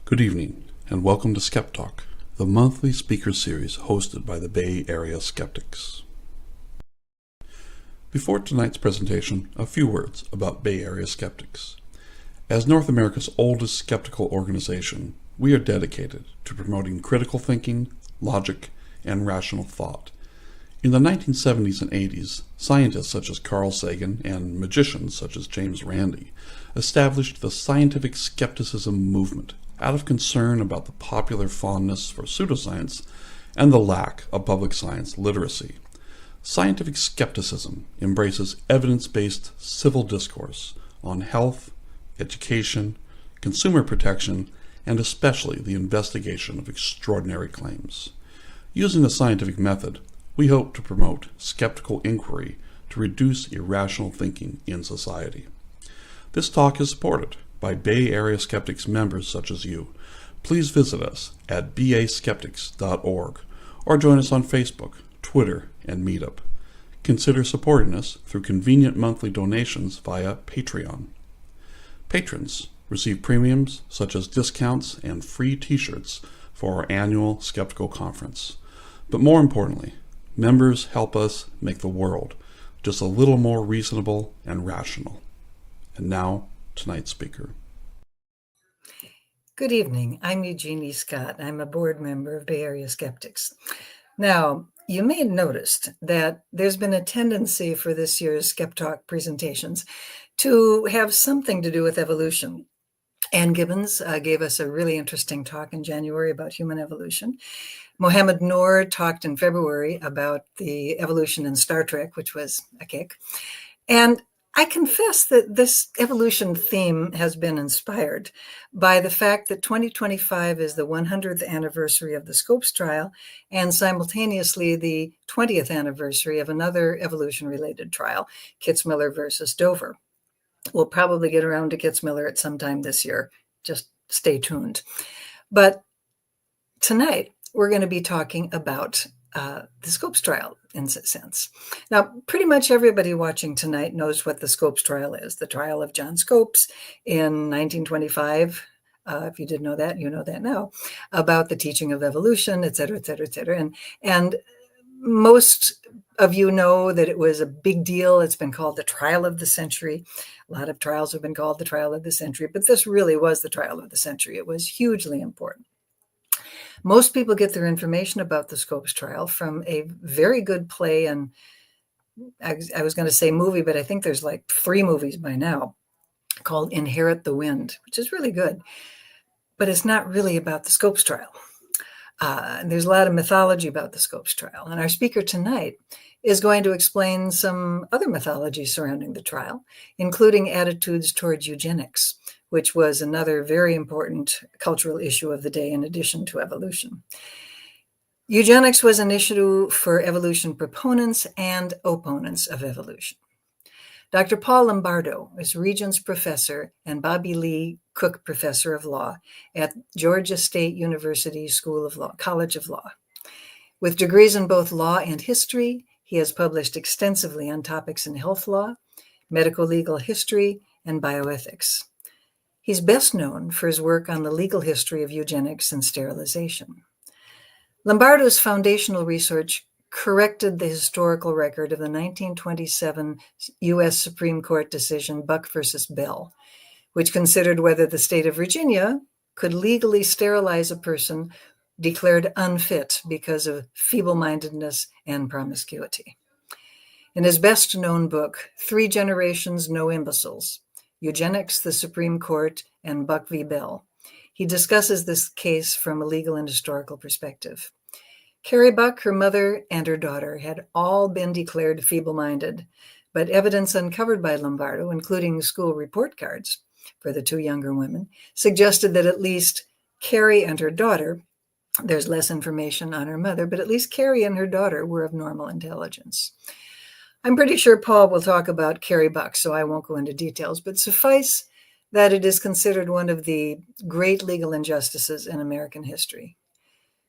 Good evening, and welcome to Skep Talk, the monthly speaker series hosted by the Bay Area Skeptics. Before tonight's presentation, a few words about Bay Area Skeptics. As North America's oldest skeptical organization, we are dedicated to promoting critical thinking, logic, and rational thought. In the 1970s and 80s, scientists such as Carl Sagan and magicians such as James Randi established the scientific skepticism movement out of concern about the popular fondness for pseudoscience and the lack of public science literacy. Scientific skepticism embraces evidence-based civil discourse on health, education, consumer protection, and especially the investigation of extraordinary claims. Using the scientific method, we hope to promote skeptical inquiry to reduce irrational thinking in society. This talk is supported by Bay Area Skeptics members such as you. Please visit us at baskeptics.org or join us on Facebook, Twitter, and Meetup. Consider supporting us through convenient monthly donations via Patreon. Patrons receive premiums such as discounts and free t-shirts for our annual Skeptical Conference. But more importantly, members help us make the world just a little more reasonable and rational. And now, tonight's speaker. Good evening. I'm Eugenie Scott. I'm a board member of Bay Area Skeptics. Now, you may have noticed that there's been a tendency for this year's Skep Talk presentations to have something to do with evolution. Ann Gibbons gave us a really interesting talk in January about human evolution. Mohammed Noor talked in February about the evolution in Star Trek, which was a kick. And I confess that this evolution theme has been inspired by the fact that 2025 is the 100th anniversary of the Scopes trial and simultaneously the 20th anniversary of another evolution-related trial, Kitzmiller versus Dover. We'll probably get around to Kitzmiller at some time this year. Just stay tuned. But tonight, we're going to be talking about the Scopes trial in a sense. Now, pretty much everybody watching tonight knows what the Scopes trial is, the trial of John Scopes in 1925. If you didn't know that, you know that now, about the teaching of evolution, et cetera, et cetera, et cetera. And most of you know that it was a big deal. It's been called the trial of the century. A lot of trials have been called the trial of the century, but this really was the trial of the century. It was hugely important. Most people get their information about the Scopes trial from a very good play, and I was going to say movie, but I think there's like 3 movies by now, called Inherit the Wind, which is really good. But it's not really about the Scopes trial. There's a lot of mythology about the Scopes trial. And our speaker tonight is going to explain some other mythology surrounding the trial, including attitudes towards eugenics, which was another very important cultural issue of the day in addition to evolution. Eugenics was an issue for evolution proponents and opponents of evolution. Dr. Paul Lombardo is Regents Professor and Bobby Lee Cook Professor of Law at Georgia State University School of Law, College of Law. With degrees in both law and history, he has published extensively on topics in health law, medical legal history, and bioethics. He's best known for his work on the legal history of eugenics and sterilization. Lombardo's foundational research corrected the historical record of the 1927 U.S. Supreme Court decision Buck versus Bell, which considered whether the state of Virginia could legally sterilize a person declared unfit because of feeble-mindedness and promiscuity. In his best-known book, 3 Generations, No Imbeciles, Eugenics, the Supreme Court, and Buck v. Bell, he discusses this case from a legal and historical perspective. Carrie Buck, her mother, and her daughter had all been declared feeble-minded, but evidence uncovered by Lombardo, including school report cards for the 2 younger women, suggested that at least Carrie and her daughter, there's less information on her mother, but at least Carrie and her daughter were of normal intelligence. I'm pretty sure Paul will talk about Carrie Buck, so I won't go into details, but suffice that it is considered one of the great legal injustices in American history.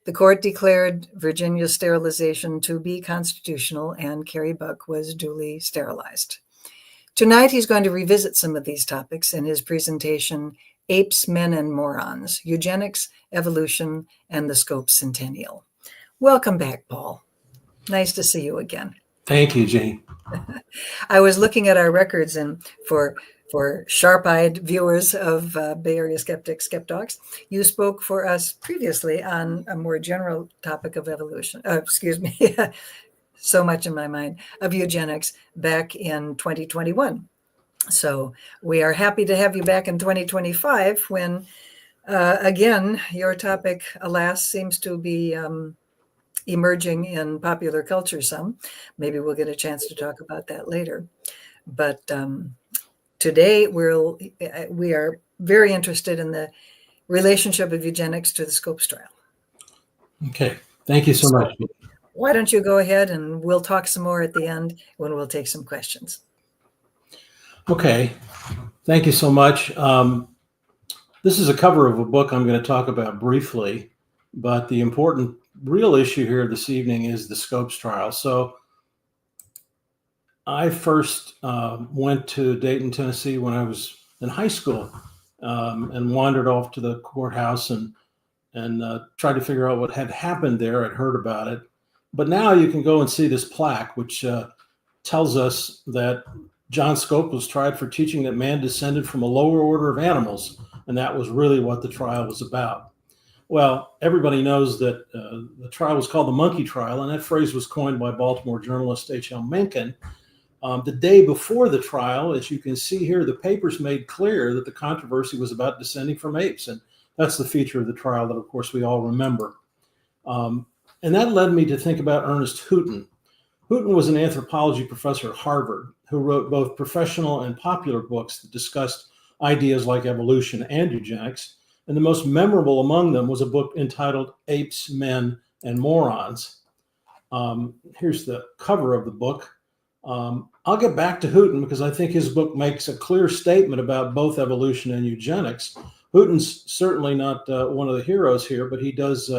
The court declared Virginia's sterilization to be constitutional, and Carrie Buck was duly sterilized. Tonight, he's going to revisit some of these topics in his presentation, Apes, Men, and Morons, Eugenics, Evolution, and the Scope Centennial. Welcome back, Paul. Nice to see you again. Thank you, Jane. I was looking at our records, and for sharp-eyed viewers of Bay Area Skeptics, Skeptalks, you spoke for us previously on a more general topic of evolution. So much in my mind, of eugenics back in 2021. So we are happy to have you back in 2025 when, again, your topic, alas, seems to be emerging in popular culture some. Maybe we'll get a chance to talk about that later. But today we are very interested in the relationship of eugenics to the Scopes trial. Okay, thank you so much. Why don't you go ahead, and we'll talk some more at the end when we'll take some questions. Okay, thank you so much. This is a cover of a book I'm going to talk about briefly, but the important real issue here this evening is the Scopes trial. So I first went to Dayton, Tennessee when I was in high school, and wandered off to the courthouse and tried to figure out what had happened there. I'd heard about it. But now you can go and see this plaque, which tells us that John Scope was tried for teaching that man descended from a lower order of animals, and that was really what the trial was about. Well, everybody knows that the trial was called the monkey trial, and that phrase was coined by Baltimore journalist H.L. Mencken. The day before the trial, as you can see here, the papers made clear that the controversy was about descending from apes, and that's the feature of the trial that, of course, we all remember. And that led me to think about Ernest Hooton. Hooton was an anthropology professor at Harvard who wrote both professional and popular books that discussed ideas like evolution and eugenics. And the most memorable among them was a book entitled Apes, Men, and Morons. Here's the cover of the book. I'll get back to Hooton because I think his book makes a clear statement about both evolution and eugenics. Hooton's certainly not one of the heroes here, but he does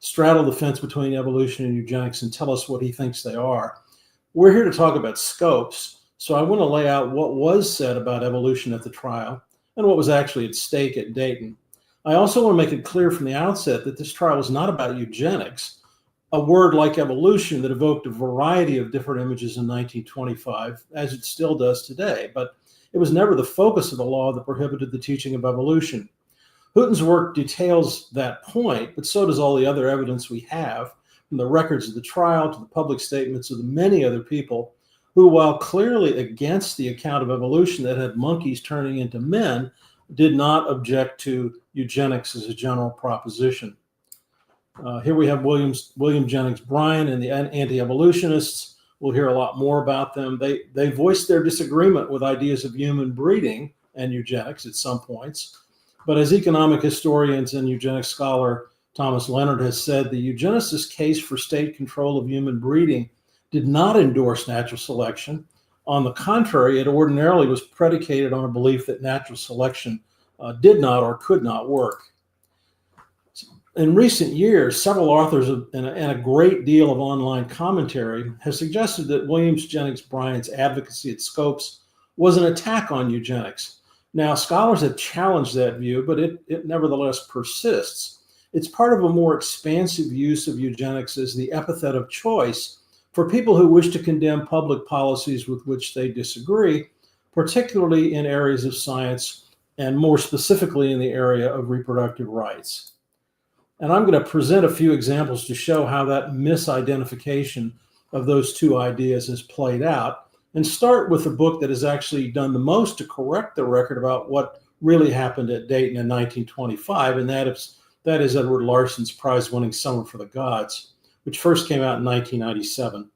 straddle the fence between evolution and eugenics and tell us what he thinks they are. We're here to talk about Scopes, so I want to lay out what was said about evolution at the trial and what was actually at stake at Dayton. I also want to make it clear from the outset that this trial was not about eugenics, a word like evolution that evoked a variety of different images in 1925, as it still does today, but it was never the focus of the law that prohibited the teaching of evolution. Hooton's work details that point, but so does all the other evidence we have, from the records of the trial to the public statements of the many other people who, while clearly against the account of evolution that had monkeys turning into men, did not object to eugenics as a general proposition. Here we have William Jennings Bryan and the anti-evolutionists. We'll hear a lot more about them. They voiced their disagreement with ideas of human breeding and eugenics at some points. But as economic historians and eugenics scholar Thomas Leonard has said, the eugenicist case for state control of human breeding did not endorse natural selection. On the contrary, it ordinarily was predicated on a belief that natural selection did not or could not work. In recent years, several authors and a great deal of online commentary have suggested that William Jennings Bryan's advocacy at Scopes was an attack on eugenics. Now, scholars have challenged that view, but it nevertheless persists. It's part of a more expansive use of eugenics as the epithet of choice for people who wish to condemn public policies with which they disagree, particularly in areas of science and more specifically in the area of reproductive rights. And I'm going to present a few examples to show how that misidentification of those two ideas is played out, and start with the book that has actually done the most to correct the record about what really happened at Dayton in 1925, and that is Edward Larson's prize-winning Summer for the Gods, which first came out in 1997.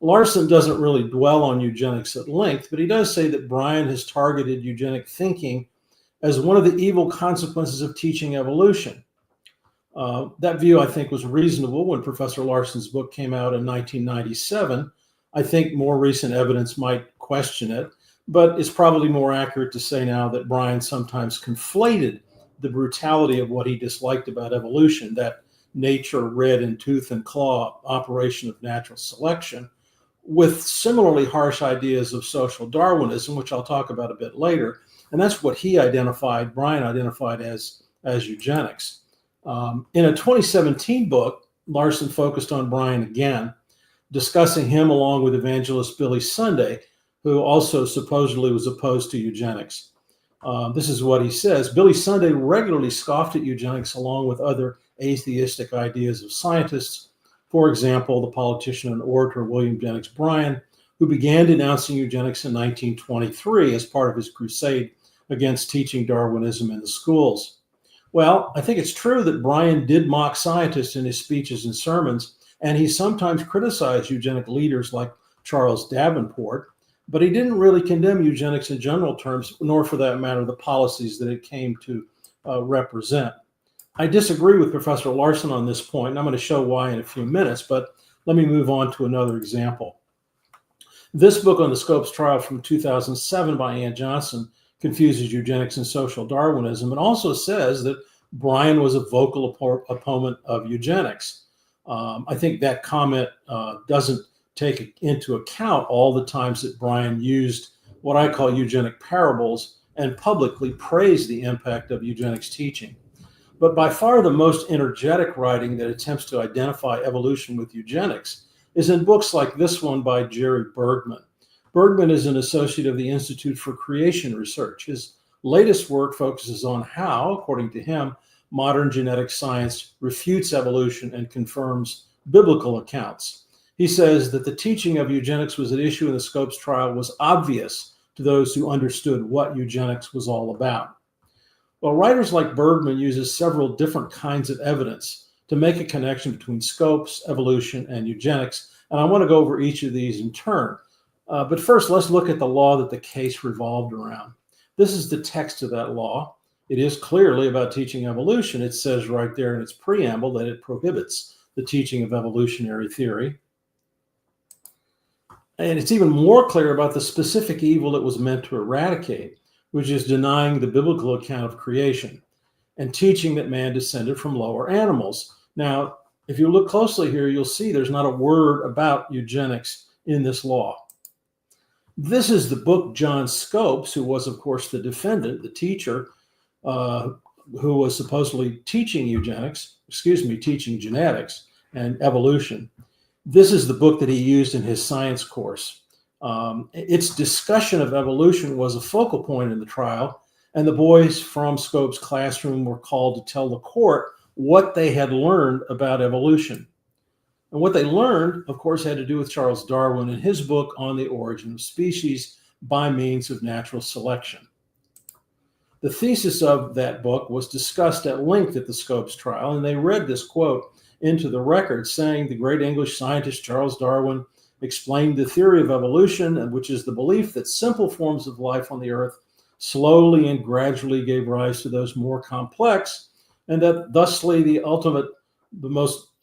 Larson doesn't really dwell on eugenics at length, but he does say that Bryan has targeted eugenic thinking as one of the evil consequences of teaching evolution. That view, I think, was reasonable when Professor Larson's book came out in 1997. I think more recent evidence might question it, but it's probably more accurate to say now that Bryan sometimes conflated the brutality of what he disliked about evolution, that nature red in tooth and claw operation of natural selection, with similarly harsh ideas of social Darwinism, which I'll talk about a bit later. And that's what Bryan identified as eugenics. In a 2017 book, Larson focused on Bryan again, discussing him along with evangelist Billy Sunday, who also supposedly was opposed to eugenics. This is what he says. Billy Sunday regularly scoffed at eugenics along with other atheistic ideas of scientists. For example, the politician and orator William Jennings Bryan, who began denouncing eugenics in 1923 as part of his crusade against teaching Darwinism in the schools. Well, I think it's true that Bryan did mock scientists in his speeches and sermons, and he sometimes criticized eugenic leaders like Charles Davenport, but he didn't really condemn eugenics in general terms, nor for that matter, the policies that it came to represent. I disagree with Professor Larson on this point, and I'm going to show why in a few minutes, but let me move on to another example. This book on the Scopes trial from 2007 by Ann Johnson confuses eugenics and social Darwinism, and also says that Bryan was a vocal opponent of eugenics. I think that comment doesn't take into account all the times that Bryan used what I call eugenic parables and publicly praised the impact of eugenics teaching. But by far the most energetic writing that attempts to identify evolution with eugenics is in books like this one by Jerry Bergman. Bergman is an associate of the Institute for Creation Research. His latest work focuses on how, according to him, modern genetic science refutes evolution and confirms biblical accounts. He says that the teaching of eugenics was at issue in the Scopes trial was obvious to those who understood what eugenics was all about. Well, writers like Bergman uses several different kinds of evidence to make a connection between Scopes, evolution, and eugenics, and I want to go over each of these in turn. But first, let's look at the law that the case revolved around. This is the text of that law. It is clearly about teaching evolution. It says right there in its preamble that it prohibits the teaching of evolutionary theory. And it's even more clear about the specific evil it was meant to eradicate, which is denying the biblical account of creation and teaching that man descended from lower animals. Now, if you look closely here, you'll see there's not a word about eugenics in this law. This is the book John Scopes, who was, of course, the defendant, the teacher, who was supposedly teaching teaching genetics and evolution. This is the book that he used in his science course. Its discussion of evolution was a focal point in the trial, and the boys from Scopes' classroom were called to tell the court what they had learned about evolution. And what they learned, of course, had to do with Charles Darwin and his book on the origin of species by means of natural selection. The thesis of that book was discussed at length at the Scopes trial, and they read this quote into the record, saying the great English scientist Charles Darwin explained the theory of evolution, which is the belief that simple forms of life on the earth slowly and gradually gave rise to those more complex, and that thusly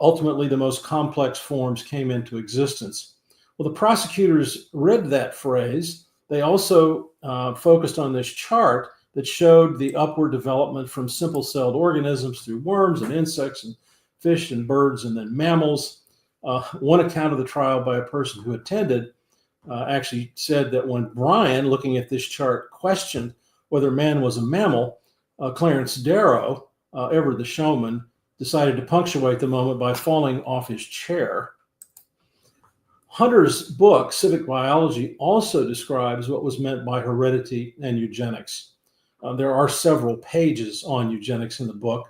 ultimately the most complex forms came into existence. Well, the prosecutors read that phrase. They also focused on this chart that showed the upward development from simple-celled organisms through worms and insects and fish and birds and then mammals. One account of the trial by a person who attended actually said that when Bryan, looking at this chart, questioned whether man was a mammal, Clarence Darrow, ever the showman, decided to punctuate the moment by falling off his chair. Hunter's book, Civic Biology, also describes what was meant by heredity and eugenics. There are several pages on eugenics in the book.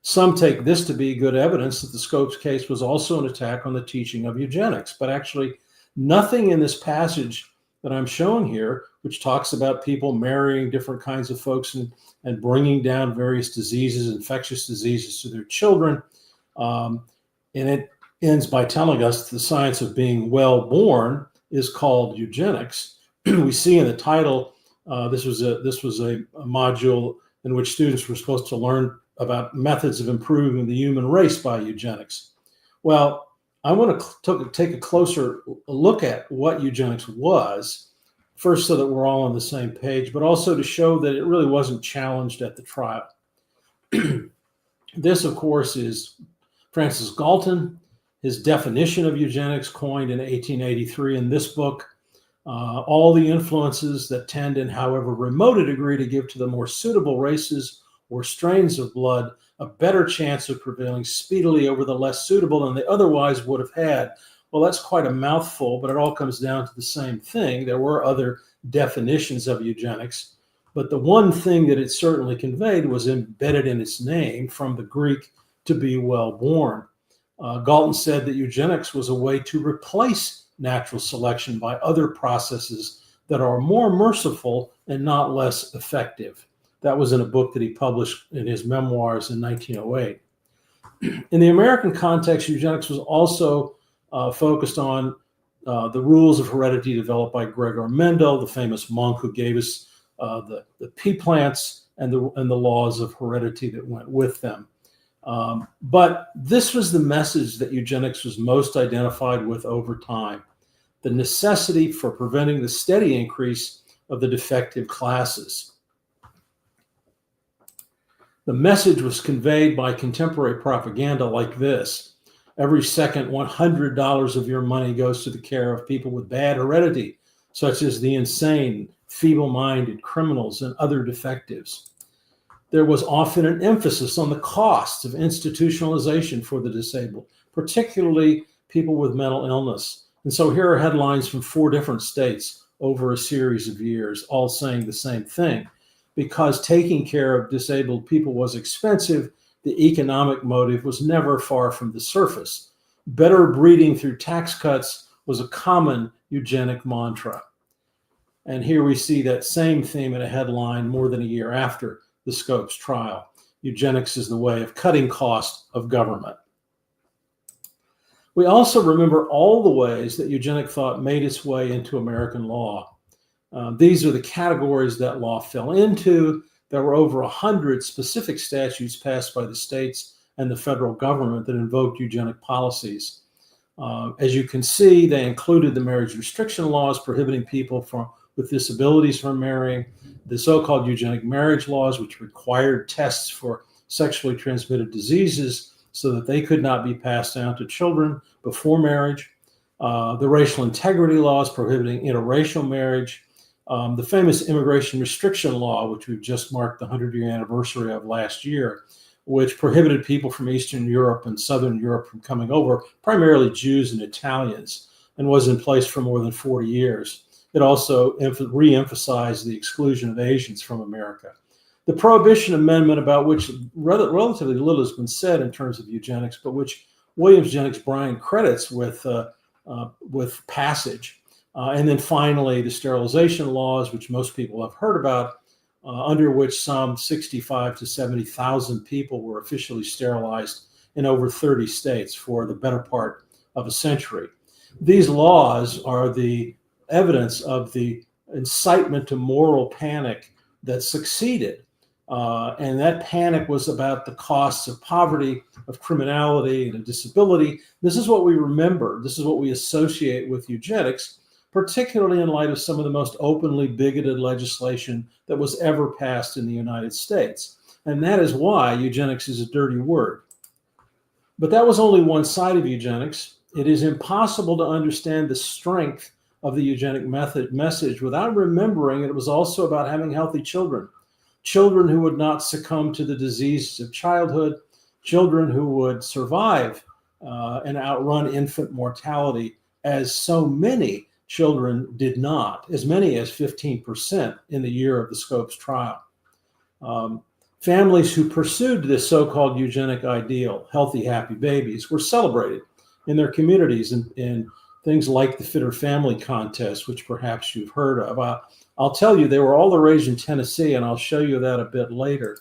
Some take this to be good evidence that the Scopes case was also an attack on the teaching of eugenics, but actually nothing in this passage that I'm showing here, which talks about people marrying different kinds of folks and bringing down various diseases, infectious diseases to their children. And it ends by telling us the science of being well born is called eugenics. We see in the title, this was a module in which students were supposed to learn about methods of improving the human race by eugenics. Well, I want to take a closer look at what eugenics was, first so that we're all on the same page, but also to show that it really wasn't challenged at the trial. This, of course, is Francis Galton. his definition of eugenics, coined in 1883 in this book, all the influences that tend in however remote a degree to give to the more suitable races or strains of blood a better chance of prevailing speedily over the less suitable than they otherwise would have had. Well, that's quite a mouthful, but it all comes down to the same thing. There were other definitions of eugenics, but the one thing that it certainly conveyed was embedded in its name from the Greek, to be well born. Galton said that eugenics was a way to replace natural selection by other processes that are more merciful and not less effective. That was in a book that he published in his memoirs in 1908. In the American context, eugenics was also focused on the rules of heredity developed by Gregor Mendel, the famous monk who gave us the pea plants and the laws of heredity that went with them. But this was the message that eugenics was most identified with over time: the necessity for preventing the steady increase of the defective classes. The message was conveyed by contemporary propaganda like this: every second $100 of your money goes to the care of people with bad heredity, such as the insane, feeble-minded, criminals, and other defectives. There was often an emphasis on the costs of institutionalization for the disabled, particularly people with mental illness. And so here are headlines from 4 different states over a series of years, all saying the same thing. Because taking care of disabled people was expensive, the economic motive was never far from the surface. Better breeding through tax cuts was a common eugenic mantra. And here we see that same theme in a headline more than a year after the Scopes trial: eugenics is the way of cutting costs of government. We also remember all the ways that eugenic thought made its way into American law. These are the categories that law fell into. There were over 100 specific statutes passed by the states and the federal government that invoked eugenic policies. As you can see, they included the marriage restriction laws prohibiting people with disabilities from marrying, the so-called eugenic marriage laws, which required tests for sexually transmitted diseases so that they could not be passed down to children before marriage, the racial integrity laws prohibiting interracial marriage, the famous immigration restriction law, which we've just marked the 100-year anniversary of last year, which prohibited people from Eastern Europe and Southern Europe from coming over, primarily Jews and Italians, and was in place for more than 40 years. It also re-emphasized the exclusion of Asians from America. The Prohibition Amendment, about which relatively little has been said in terms of eugenics, but which William Jennings Bryan credits with passage. And then finally, the sterilization laws, which most people have heard about, under which some 65 to 70,000 people were officially sterilized in over 30 states for the better part of a century. These laws are the evidence of the incitement to moral panic that succeeded. And that panic was about the costs of poverty, of criminality, and of disability. This is what we remember. This is what we associate with eugenics, particularly in light of some of the most openly bigoted legislation that was ever passed in the United States. And that is why eugenics is a dirty word. But that was only one side of eugenics. It is impossible to understand the strength of the eugenic message without remembering it was also about having healthy children. Children who would not succumb to the diseases of childhood, children who would survive and outrun infant mortality, as so many children did not, as many as 15% in the year of the Scopes trial. Families who pursued this so-called eugenic ideal, healthy, happy babies, were celebrated in their communities in things like the Fitter Family Contest, which perhaps you've heard of. I'll tell you, they were all the rage in Tennessee, and I'll show you that a bit later.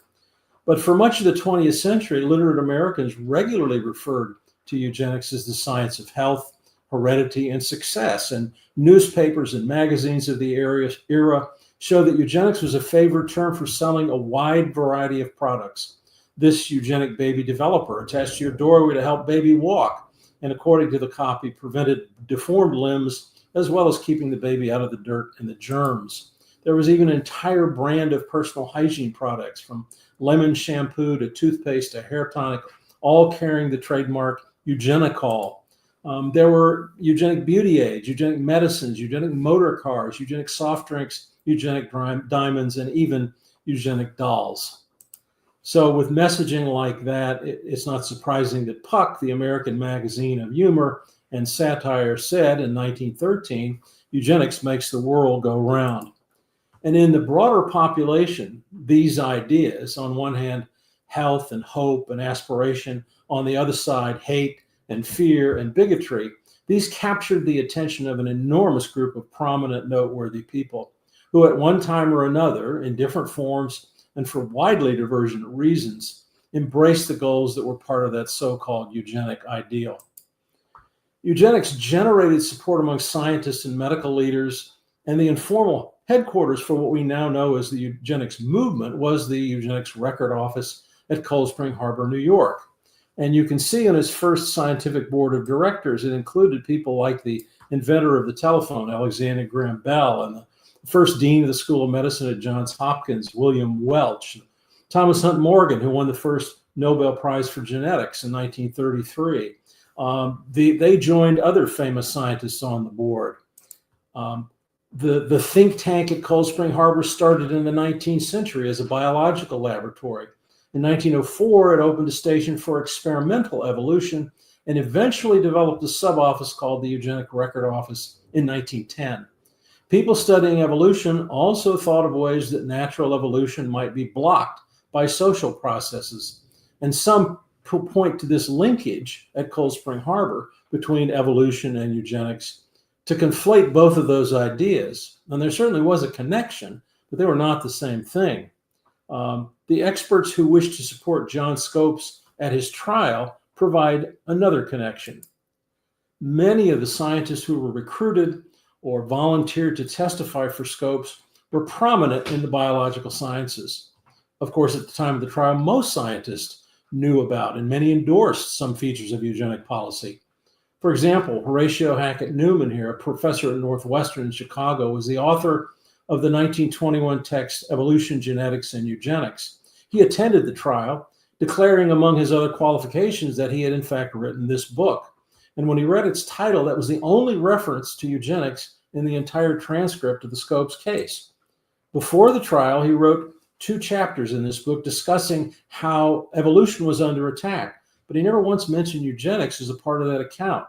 But for much of the 20th century, literate Americans regularly referred to eugenics as the science of health, heredity, and success. And newspapers and magazines of the era show that eugenics was a favored term for selling a wide variety of products. This eugenic baby developer attached to your doorway to help baby walk, and according to the copy, prevented deformed limbs, as well as keeping the baby out of the dirt and the germs. There was even an entire brand of personal hygiene products, from lemon shampoo to toothpaste to hair tonic, all carrying the trademark Eugenicol. There were eugenic beauty aids, eugenic medicines, eugenic motor cars, eugenic soft drinks, eugenic diamonds, and even eugenic dolls. So with messaging like that, it's not surprising that Puck, the American magazine of humor and satire, said in 1913, eugenics makes the world go round. And in the broader population, these ideas, on one hand, health and hope and aspiration, on the other side, hate and fear and bigotry, these captured the attention of an enormous group of prominent, noteworthy people who at one time or another, in different forms and for widely divergent reasons, embraced the goals that were part of that so-called eugenic ideal. Eugenics generated support among scientists and medical leaders, and the informal headquarters for what we now know as the eugenics movement was the Eugenics Record Office at Cold Spring Harbor, New York. And you can see on its first scientific board of directors, it included people like the inventor of the telephone, Alexander Graham Bell, and the first dean of the School of Medicine at Johns Hopkins, William Welch, Thomas Hunt Morgan, who won the first Nobel Prize for Genetics in 1933. They joined other famous scientists on the board. The think tank at Cold Spring Harbor started in the 19th century as a biological laboratory. In 1904, it opened a station for experimental evolution and eventually developed a sub-office called the Eugenic Record Office in 1910. People studying evolution also thought of ways that natural evolution might be blocked by social processes. And some point to this linkage at Cold Spring Harbor between evolution and eugenics to conflate both of those ideas. And there certainly was a connection, but they were not the same thing. The experts who wished to support John Scopes at his trial provide another connection. Many of the scientists who were recruited or volunteered to testify for Scopes were prominent in the biological sciences. Of course, at the time of the trial, most scientists knew about and many endorsed some features of eugenic policy. For example, Horatio Hackett Newman here, a professor at Northwestern in Chicago, was the author of the 1921 text, Evolution, Genetics, and Eugenics. He attended the trial, declaring among his other qualifications that he had in fact written this book. And when he read its title, that was the only reference to eugenics in the entire transcript of the Scopes case. Before the trial, he wrote 2 chapters in this book discussing how evolution was under attack, but he never once mentioned eugenics as a part of that account.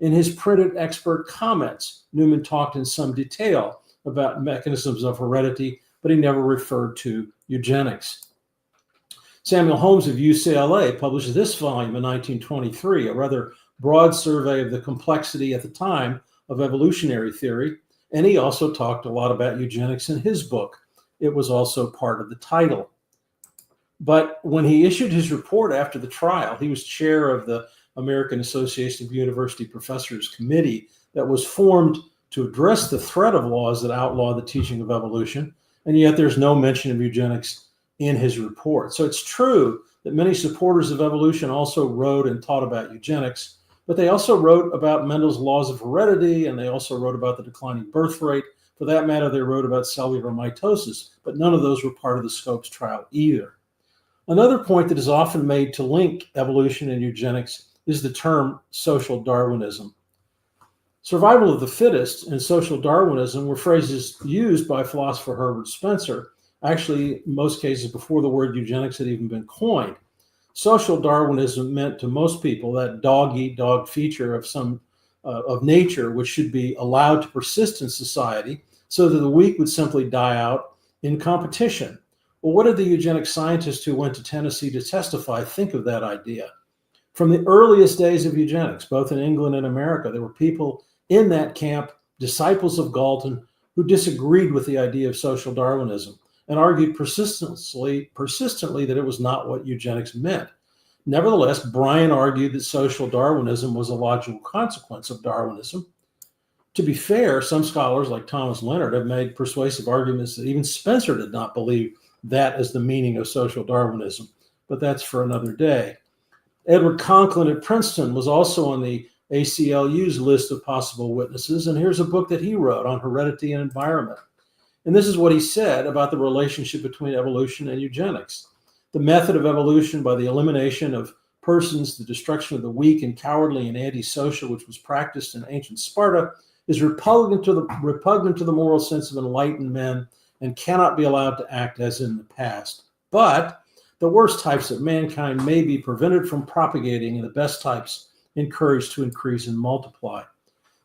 In his printed expert comments, Newman talked in some detail about mechanisms of heredity, but he never referred to eugenics. Samuel Holmes of UCLA published this volume in 1923, a rather broad survey of the complexity at the time of evolutionary theory, and he also talked a lot about eugenics in his book. It was also part of the title. But when he issued his report after the trial, he was chair of the American Association of University Professors Committee that was formed to address the threat of laws that outlaw the teaching of evolution, and yet there's no mention of eugenics in his report. So it's true that many supporters of evolution also wrote and taught about eugenics, but they also wrote about Mendel's laws of heredity, and they also wrote about the declining birth rate. For that matter, they wrote about cellular mitosis, but none of those were part of the Scopes trial either. Another point that is often made to link evolution and eugenics is the term social Darwinism. Survival of the fittest and social Darwinism were phrases used by philosopher Herbert Spencer, actually in most cases before the word eugenics had even been coined. Social Darwinism meant to most people that dog-eat-dog feature of nature, which should be allowed to persist in society so that the weak would simply die out in competition. Well, what did the eugenic scientists who went to Tennessee to testify think of that idea? From the earliest days of eugenics, both in England and America, there were people in that camp, disciples of Galton, who disagreed with the idea of social Darwinism and argued persistently that it was not what eugenics meant. Nevertheless, Bryan argued that social Darwinism was a logical consequence of Darwinism. To be fair, some scholars like Thomas Leonard have made persuasive arguments that even Spencer did not believe that as the meaning of social Darwinism, but that's for another day. Edward Conklin at Princeton was also on the ACLU's list of possible witnesses, and here's a book that he wrote on heredity and environment. And this is what he said about the relationship between evolution and eugenics. The method of evolution by the elimination of persons, the destruction of the weak and cowardly and antisocial, which was practiced in ancient Sparta, is repugnant to the moral sense of enlightened men and cannot be allowed to act as in the past. But the worst types of mankind may be prevented from propagating, and the best types encouraged to increase and multiply.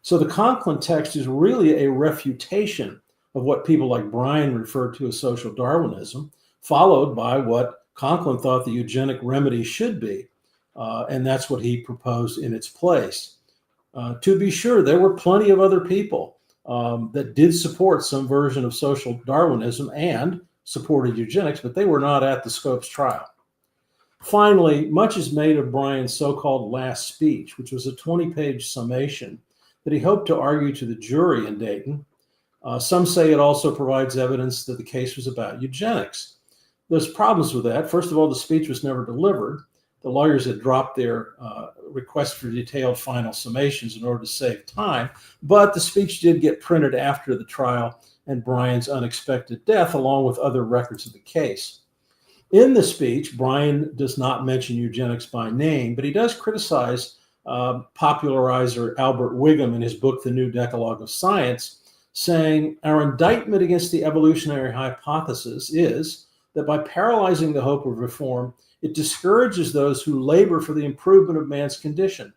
So the Conklin text is really a refutation of what people like Bryan referred to as social Darwinism, followed by what Conklin thought the eugenic remedy should be. And that's what he proposed in its place. To be sure, there were plenty of other people that did support some version of social Darwinism and supported eugenics, but they were not at the Scopes trial. Finally, much is made of Bryan's so-called last speech, which was a 20-page summation that he hoped to argue to the jury in Dayton. Some say it also provides evidence that the case was about eugenics. There's problems with that. First of all, the speech was never delivered. The lawyers had dropped their request for detailed final summations in order to save time, but the speech did get printed after the trial and Bryan's unexpected death, along with other records of the case. In the speech, Bryan does not mention eugenics by name, but he does criticize popularizer Albert Wigham in his book, The New Decalogue of Science, saying, "Our indictment against the evolutionary hypothesis is that by paralyzing the hope of reform, it discourages those who labor for the improvement of man's condition.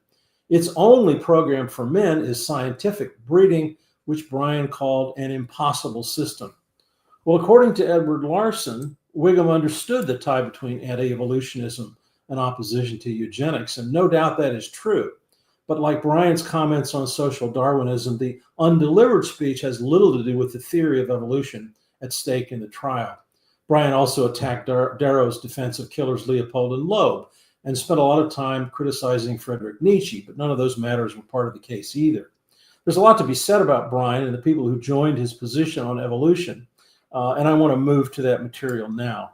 Its only program for men is scientific breeding, which Bryan called an impossible system." Well, according to Edward Larson, Wigham understood the tie between anti-evolutionism and opposition to eugenics, and no doubt that is true. But like Bryan's comments on social Darwinism, the undelivered speech has little to do with the theory of evolution at stake in the trial. Bryan also attacked Darrow's defense of killers Leopold and Loeb and spent a lot of time criticizing Friedrich Nietzsche, but none of those matters were part of the case either. There's a lot to be said about Bryan and the people who joined his position on evolution, and I want to move to that material now.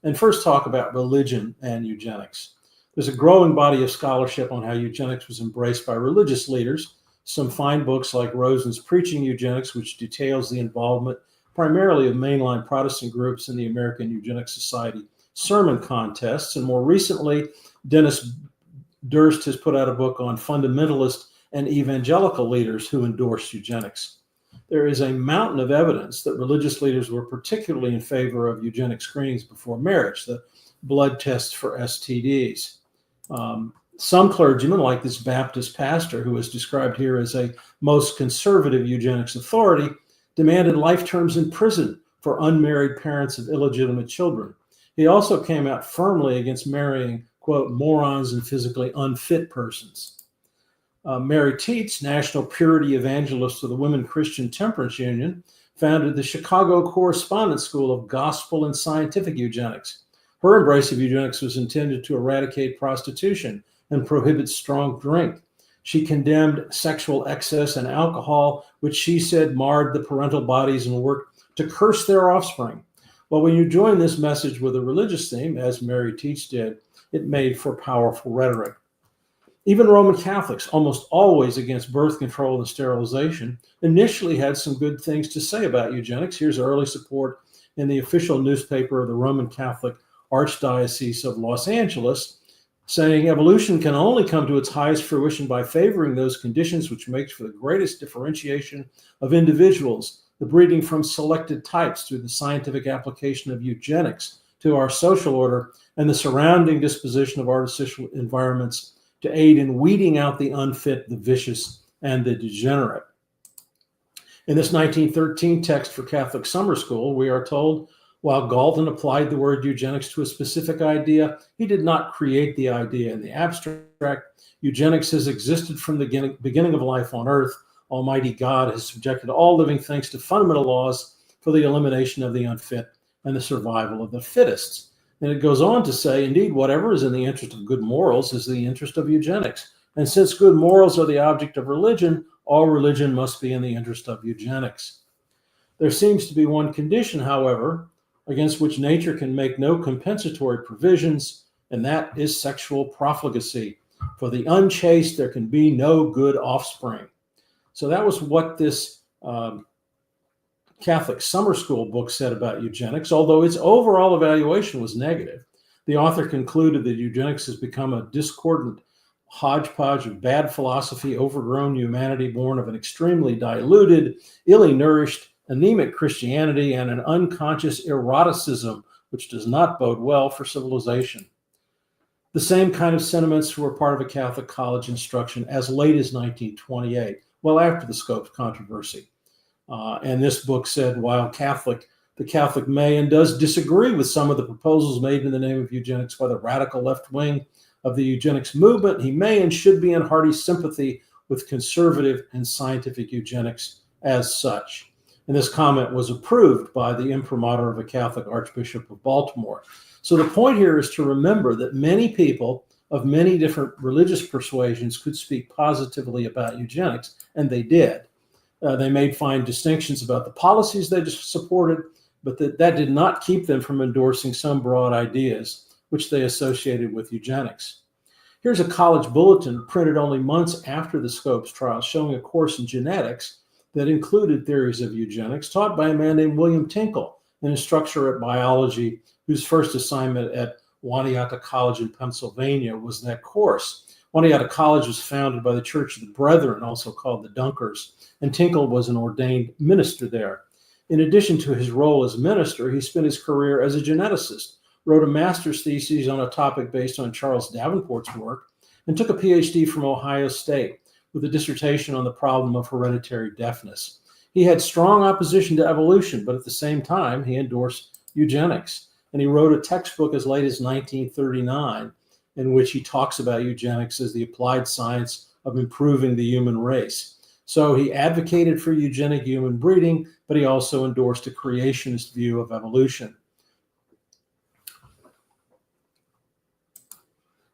And first talk about religion and eugenics. There's a growing body of scholarship on how eugenics was embraced by religious leaders. Some fine books like Rosen's Preaching Eugenics, which details the involvement primarily of mainline Protestant groups in the American Eugenics Society sermon contests. And more recently, Dennis Durst has put out a book on fundamentalist and evangelical leaders who endorsed eugenics. There is a mountain of evidence that religious leaders were particularly in favor of eugenic screenings before marriage, the blood tests for STDs. Some clergymen, like this Baptist pastor who is described here as a most conservative eugenics authority, demanded life terms in prison for unmarried parents of illegitimate children. He also came out firmly against marrying, quote, morons and physically unfit persons. Mary Tietz, national purity evangelist of the Women Christian Temperance Union, founded the Chicago Correspondence School of Gospel and Scientific Eugenics. Her embrace of eugenics was intended to eradicate prostitution and prohibit strong drink. She condemned sexual excess and alcohol, which she said marred the parental bodies and worked to curse their offspring. Well, when you join this message with a religious theme, as Mary Tietz did, it made for powerful rhetoric. Even Roman Catholics, almost always against birth control and sterilization, initially had some good things to say about eugenics. Here's early support in the official newspaper of the Roman Catholic Archdiocese of Los Angeles, saying evolution can only come to its highest fruition by favoring those conditions which makes for the greatest differentiation of individuals, the breeding from selected types through the scientific application of eugenics to our social order, and the surrounding disposition of artificial environments to aid in weeding out the unfit, the vicious, and the degenerate. In this 1913 text for Catholic Summer School, we are told, while Galton applied the word eugenics to a specific idea, he did not create the idea in the abstract. Eugenics has existed from the beginning of life on earth. Almighty God has subjected all living things to fundamental laws for the elimination of the unfit and the survival of the fittest. And it goes on to say, indeed, whatever is in the interest of good morals is the interest of eugenics. And since good morals are the object of religion, all religion must be in the interest of eugenics. There seems to be one condition, however, against which nature can make no compensatory provisions, and that is sexual profligacy. For the unchaste, there can be no good offspring. So that was what this Catholic Summer School book said about eugenics, although its overall evaluation was negative. The author concluded that eugenics has become a discordant hodgepodge of bad philosophy, overgrown humanity born of an extremely diluted, illy nourished, anemic Christianity and an unconscious eroticism, which does not bode well for civilization. The same kind of sentiments were part of a Catholic college instruction as late as 1928, well after the Scopes controversy. And this book said, while the Catholic may and does disagree with some of the proposals made in the name of eugenics by the radical left wing of the eugenics movement, he may and should be in hearty sympathy with conservative and scientific eugenics as such. And this comment was approved by the imprimatur of a Catholic Archbishop of Baltimore. So the point here is to remember that many people of many different religious persuasions could speak positively about eugenics, and they did. They made fine distinctions about the policies they supported, but that did not keep them from endorsing some broad ideas which they associated with eugenics. Here's a college bulletin printed only months after the Scopes trial showing a course in genetics that included theories of eugenics taught by a man named William Tinkle, an instructor at biology whose first assignment at Waniata College in Pennsylvania was that course. Waniata College was founded by the Church of the Brethren, also called the Dunkers, and Tinkle was an ordained minister there. In addition to his role as minister, he spent his career as a geneticist, wrote a master's thesis on a topic based on Charles Davenport's work, and took a PhD from Ohio State with a dissertation on the problem of hereditary deafness. He had strong opposition to evolution, but at the same time, he endorsed eugenics. And he wrote a textbook as late as 1939 in which he talks about eugenics as the applied science of improving the human race. So he advocated for eugenic human breeding, but he also endorsed a creationist view of evolution.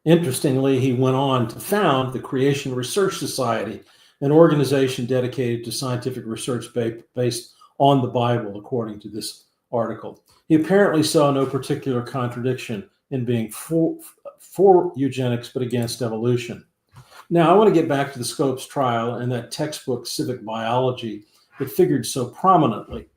Interestingly, he went on to found the Creation Research Society, an organization dedicated to scientific research based on the Bible, according to this article. He apparently saw no particular contradiction in being for eugenics, but against evolution. Now, I want to get back to the Scopes trial and that textbook, Civic Biology, that figured so prominently.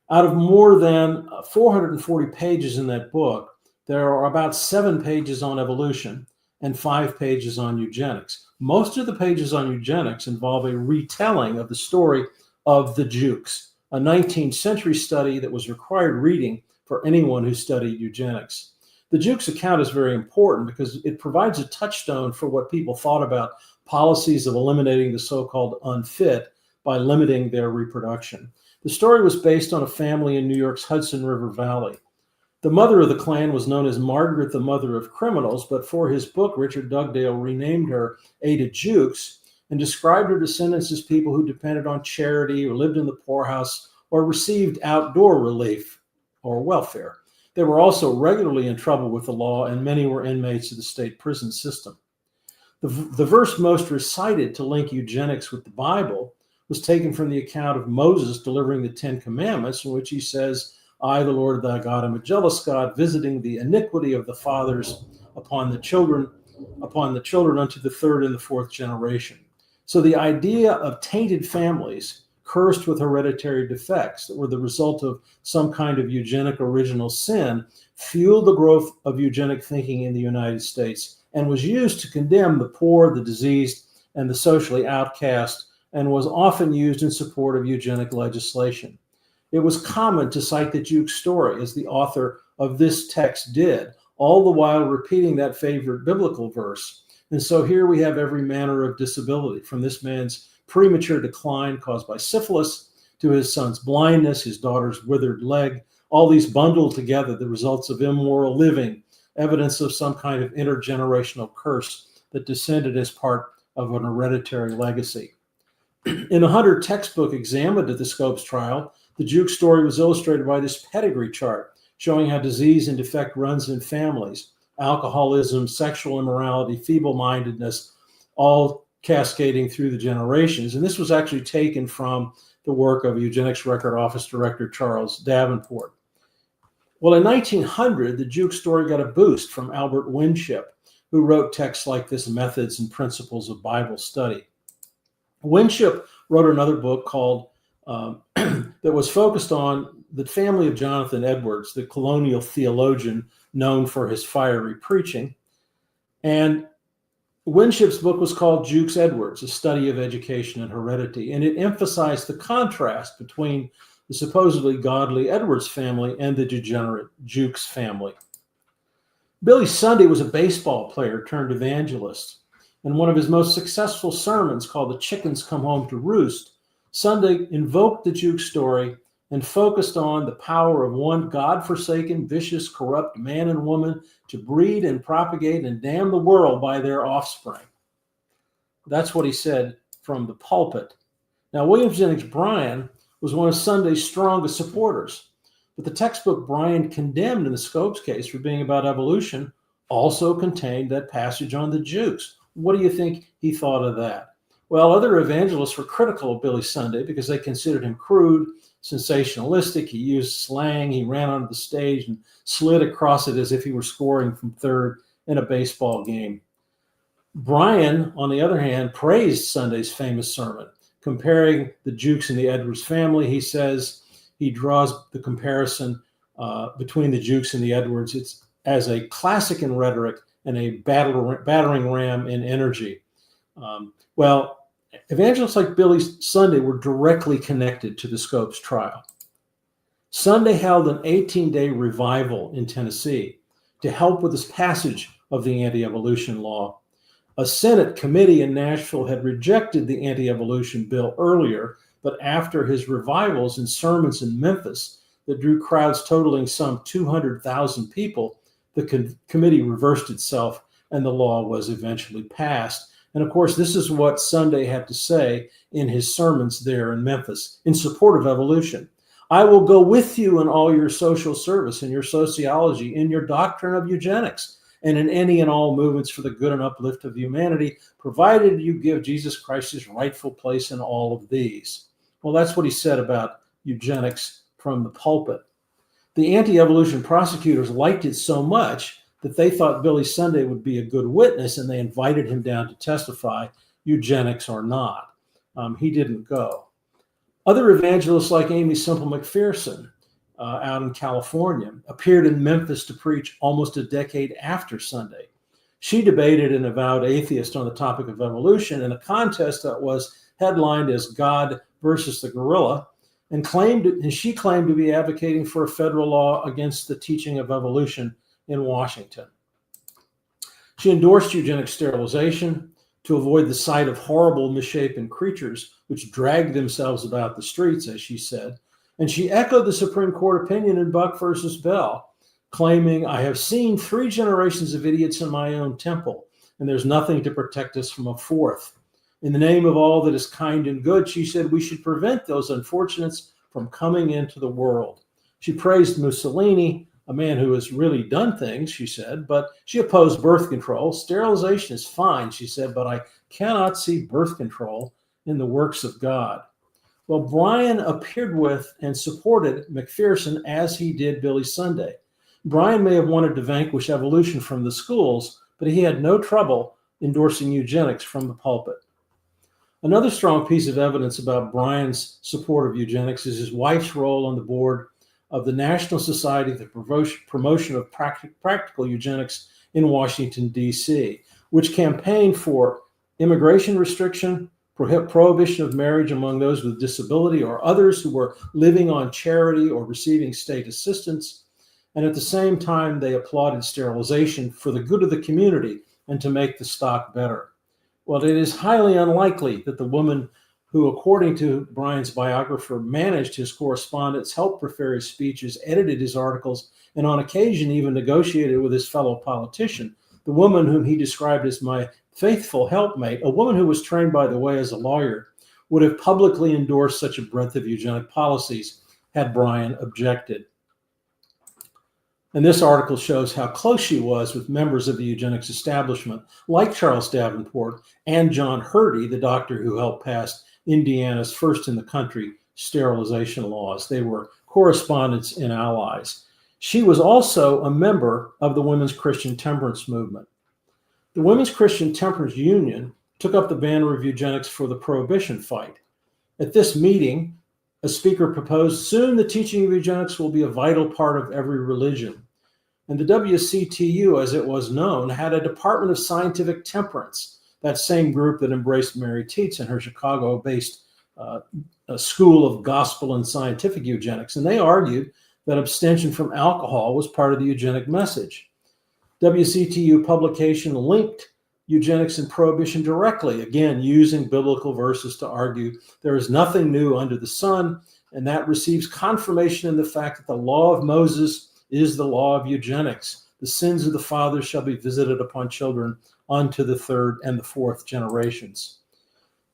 Out of more than 440 pages in that book, there are about 7 pages on evolution and 5 pages on eugenics. Most of the pages on eugenics involve a retelling of the story of the Jukes, a 19th century study that was required reading for anyone who studied eugenics. The Jukes account is very important because it provides a touchstone for what people thought about policies of eliminating the so-called unfit by limiting their reproduction. The story was based on a family in New York's Hudson River Valley. The mother of the clan was known as Margaret, the Mother of Criminals, but for his book, Richard Dugdale renamed her Ada Jukes and described her descendants as people who depended on charity or lived in the poorhouse or received outdoor relief or welfare. They were also regularly in trouble with the law, and many were inmates of the state prison system. The verse most recited to link eugenics with the Bible was taken from the account of Moses delivering the 10 Commandments, in which he says, I, the Lord thy God, am a jealous God, visiting the iniquity of the fathers upon the children unto the third and the fourth generation. So the idea of tainted families cursed with hereditary defects that were the result of some kind of eugenic original sin fueled the growth of eugenic thinking in the United States and was used to condemn the poor, the diseased, and the socially outcast, and was often used in support of eugenic legislation. It was common to cite the Jukes story, as the author of this text did, all the while repeating that favorite biblical verse. And so here we have every manner of disability, from this man's premature decline caused by syphilis to his son's blindness, his daughter's withered leg, all these bundled together, the results of immoral living, evidence of some kind of intergenerational curse that descended as part of an hereditary legacy. In a Hunter textbook examined at the Scopes trial, the Jukes story was illustrated by this pedigree chart showing how disease and defect runs in families, alcoholism, sexual immorality, feeble-mindedness, all cascading through the generations. And this was actually taken from the work of Eugenics Record Office Director Charles Davenport. Well, in 1900, the Jukes story got a boost from Albert Winship, who wrote texts like this, Methods and Principles of Bible Study. Winship wrote another book called that was focused on the family of Jonathan Edwards, the colonial theologian known for his fiery preaching. And Winship's book was called Jukes Edwards, A Study of Education and Heredity, and it emphasized the contrast between the supposedly godly Edwards family and the degenerate Jukes family. Billy Sunday was a baseball player turned evangelist. In one of his most successful sermons called The Chickens Come Home to Roost, Sunday invoked the Jukes story and focused on the power of one God-forsaken, vicious, corrupt man and woman to breed and propagate and damn the world by their offspring. That's what he said from the pulpit. Now, William Jennings Bryan was one of Sunday's strongest supporters, but the textbook Bryan condemned in the Scopes case for being about evolution also contained that passage on the Jukes. What do you think he thought of that? Well, other evangelists were critical of Billy Sunday because they considered him crude, sensationalistic. He used slang. He ran onto the stage and slid across it as if he were scoring from third in a baseball game. Bryan, on the other hand, praised Sunday's famous sermon. Comparing the Jukes and the Edwards family, he says he draws the comparison between the Jukes and the Edwards. It's as a classic in rhetoric and a battering ram in energy. Well, evangelists like Billy Sunday were directly connected to the Scopes trial. Sunday held an 18-day revival in Tennessee to help with this passage of the anti-evolution law. A Senate committee in Nashville had rejected the anti-evolution bill earlier, but after his revivals and sermons in Memphis that drew crowds totaling some 200,000 people, the committee reversed itself and the law was eventually passed. And of course, this is what Sunday had to say in his sermons there in Memphis in support of evolution. I will go with you in all your social service, in your sociology, in your doctrine of eugenics, and in any and all movements for the good and uplift of humanity, provided you give Jesus Christ his rightful place in all of these. Well, that's what he said about eugenics from the pulpit. The anti-evolution prosecutors liked it so much that they thought Billy Sunday would be a good witness, and they invited him down to testify, eugenics or not. He didn't go. Other evangelists like Amy Semple McPherson out in California appeared in Memphis to preach almost a decade after Sunday. She debated an avowed atheist on the topic of evolution in a contest that was headlined as God versus the Gorilla, and she claimed to be advocating for a federal law against the teaching of evolution in Washington. She endorsed eugenic sterilization to avoid the sight of horrible misshapen creatures which dragged themselves about the streets, as she said. And she echoed the Supreme Court opinion in Buck versus Bell, claiming, I have seen 3 generations of idiots in my own temple, and there's nothing to protect us from a 4th. In the name of all that is kind and good, she said, we should prevent those unfortunates from coming into the world. She praised Mussolini, a man who has really done things, she said, but she opposed birth control. Sterilization is fine, she said, but I cannot see birth control in the works of God. Well, Bryan appeared with and supported McPherson as he did Billy Sunday. Bryan may have wanted to vanquish evolution from the schools, but he had no trouble endorsing eugenics from the pulpit. Another strong piece of evidence about Bryan's support of eugenics is his wife's role on the board of the National Society for the Promotion of Practical Eugenics in Washington, D.C., which campaigned for immigration restriction, prohibition of marriage among those with disability or others who were living on charity or receiving state assistance. And at the same time, they applauded sterilization for the good of the community and to make the stock better. Well, it is highly unlikely that the woman who, according to Bryan's biographer, managed his correspondence, helped prepare his speeches, edited his articles, and on occasion even negotiated with his fellow politician, the woman whom he described as my faithful helpmate, a woman who was trained, by the way, as a lawyer, would have publicly endorsed such a breadth of eugenic policies had Bryan objected. And this article shows how close she was with members of the eugenics establishment, like Charles Davenport and John Hurdy, the doctor who helped pass Indiana's first in the country sterilization laws. They were correspondents and allies. She was also a member of the Women's Christian Temperance Movement. The Women's Christian Temperance Union took up the banner of eugenics for the prohibition fight. At this meeting, a speaker proposed, soon the teaching of eugenics will be a vital part of every religion. And the WCTU, as it was known, had a Department of Scientific Temperance, that same group that embraced Mary Tietz in her Chicago-based School of Gospel and Scientific Eugenics. And they argued that abstention from alcohol was part of the eugenic message. WCTU publication linked eugenics and prohibition directly, again, using biblical verses to argue there is nothing new under the sun, and that receives confirmation in the fact that the law of Moses is the law of eugenics. The sins of the fathers shall be visited upon children unto the third and the fourth generations.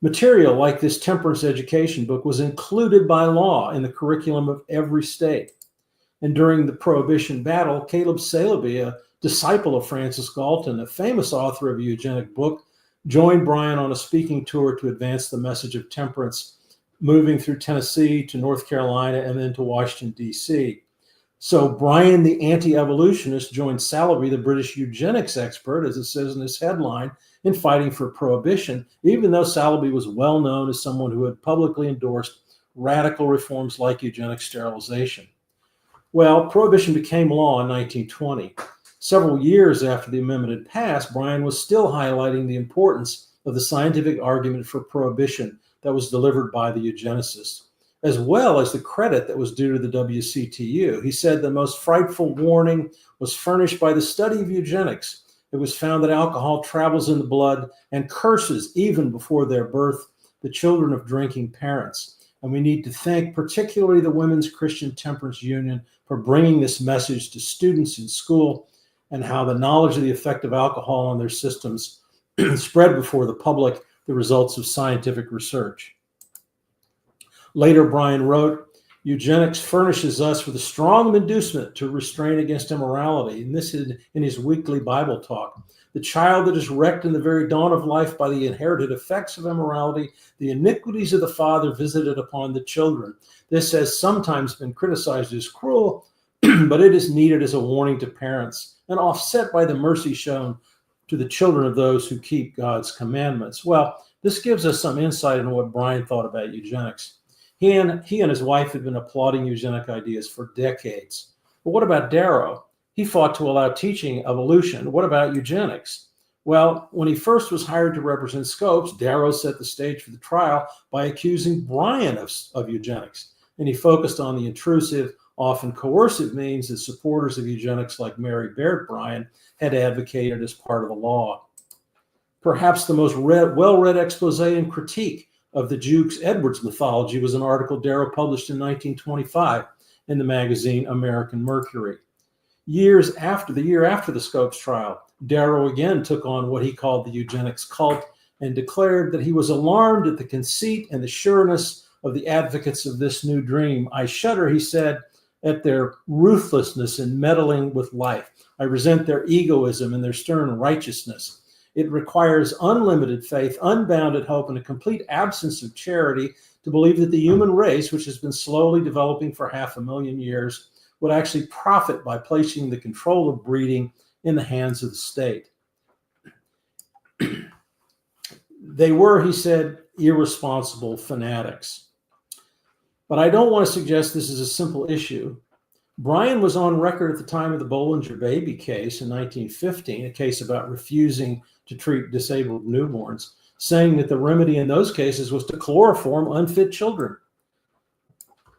Material like this temperance education book was included by law in the curriculum of every state. And during the Prohibition battle, Caleb Saleeby, a disciple of Francis Galton, a famous author of a eugenic book, joined Bryan on a speaking tour to advance the message of temperance, moving through Tennessee to North Carolina and then to Washington, D.C. So Bryan, the anti-evolutionist, joined Saleeby, the British eugenics expert, as it says in this headline, in fighting for prohibition, even though Saleeby was well known as someone who had publicly endorsed radical reforms like eugenic sterilization. Well, prohibition became law in 1920. Several years after the amendment had passed, Bryan was still highlighting the importance of the scientific argument for prohibition that was delivered by the eugenicists, as well as the credit that was due to the WCTU. He said the most frightful warning was furnished by the study of eugenics. It was found that alcohol travels in the blood and curses, even before their birth, the children of drinking parents. And we need to thank particularly the Women's Christian Temperance Union for bringing this message to students in school, and how the knowledge of the effect of alcohol on their systems spread before the public the results of scientific research. Later, Bryan wrote, eugenics furnishes us with a strong inducement to restrain against immorality. And this is in his weekly Bible talk. The child that is wrecked in the very dawn of life by the inherited effects of immorality, the iniquities of the father visited upon the children. This has sometimes been criticized as cruel, but it is needed as a warning to parents and offset by the mercy shown to the children of those who keep God's commandments. Well, this gives us some insight into what Bryan thought about eugenics. He and his wife had been applauding eugenic ideas for decades. But what about Darrow? He fought to allow teaching evolution. What about eugenics? Well, when he first was hired to represent Scopes, Darrow set the stage for the trial by accusing Bryan of eugenics. And he focused on the intrusive, often coercive means that supporters of eugenics like Mary Baird Bryan had advocated as part of the law. Perhaps the most well-read expose and critique of the Jukes Edwards mythology was an article Darrow published in 1925 in the magazine American Mercury. The year after the Scopes trial, Darrow again took on what he called the eugenics cult and declared that he was alarmed at the conceit and the sureness of the advocates of this new dream. I shudder, he said, at their ruthlessness in meddling with life. I resent their egoism and their stern righteousness. It requires unlimited faith, unbounded hope, and a complete absence of charity to believe that the human race, which has been slowly developing for 500,000 years, would actually profit by placing the control of breeding in the hands of the state. They were, he said, irresponsible fanatics. But I don't want to suggest this is a simple issue. Bryan was on record at the time of the Bollinger Baby case in 1915, a case about refusing to treat disabled newborns, saying that the remedy in those cases was to chloroform unfit children.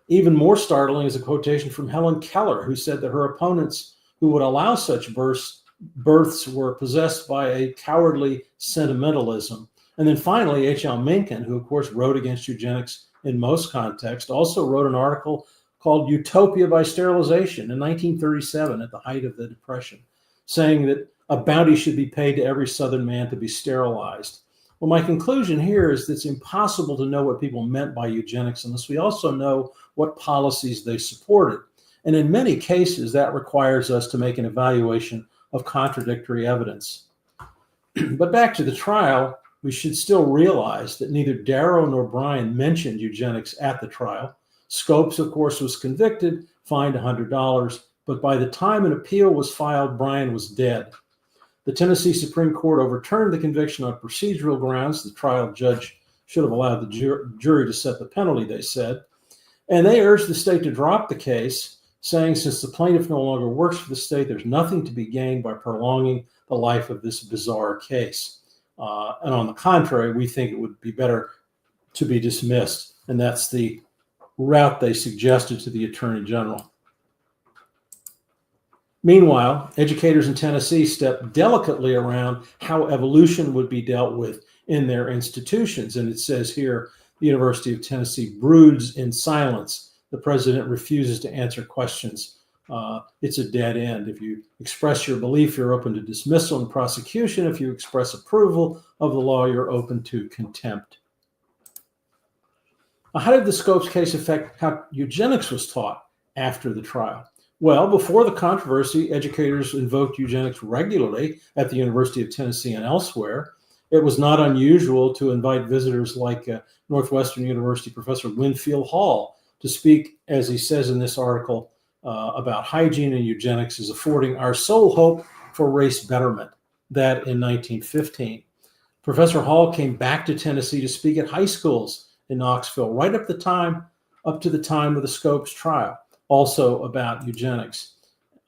Even more startling is a quotation from Helen Keller, who said that her opponents who would allow such births were possessed by a cowardly sentimentalism. And then finally, H.L. Mencken, who of course wrote against eugenics in most contexts, also wrote an article called Utopia by Sterilization in 1937 at the height of the Depression, saying that a bounty should be paid to every Southern man to be sterilized. Well, my conclusion here is that it's impossible to know what people meant by eugenics unless we also know what policies they supported. And in many cases, that requires us to make an evaluation of contradictory evidence. But back to the trial, we should still realize that neither Darrow nor Bryan mentioned eugenics at the trial. Scopes, of course, was convicted, fined $100, but by the time an appeal was filed, Bryan was dead. The Tennessee Supreme Court overturned the conviction on procedural grounds. The trial judge should have allowed the jury to set the penalty, they said. And they urged the state to drop the case, saying since the plaintiff no longer works for the state, there's nothing to be gained by prolonging the life of this bizarre case. And on the contrary, we think it would be better to be dismissed. And that's the route they suggested to the Attorney General. Meanwhile, educators in Tennessee stepped delicately around how evolution would be dealt with in their institutions. And it says here, the University of Tennessee broods in silence. The president refuses to answer questions. It's a dead end. If you express your belief, you're open to dismissal and prosecution. If you express approval of the law, you're open to contempt. How did the Scopes case affect how eugenics was taught after the trial? Well, before the controversy, educators invoked eugenics regularly at the University of Tennessee and elsewhere. It was not unusual to invite visitors like Northwestern University professor Winfield Hall to speak, as he says in this article, about hygiene and eugenics as affording our sole hope for race betterment, that in 1915. Professor Hall came back to Tennessee to speak at high schools in Knoxville right up to the time of the Scopes trial, also about eugenics.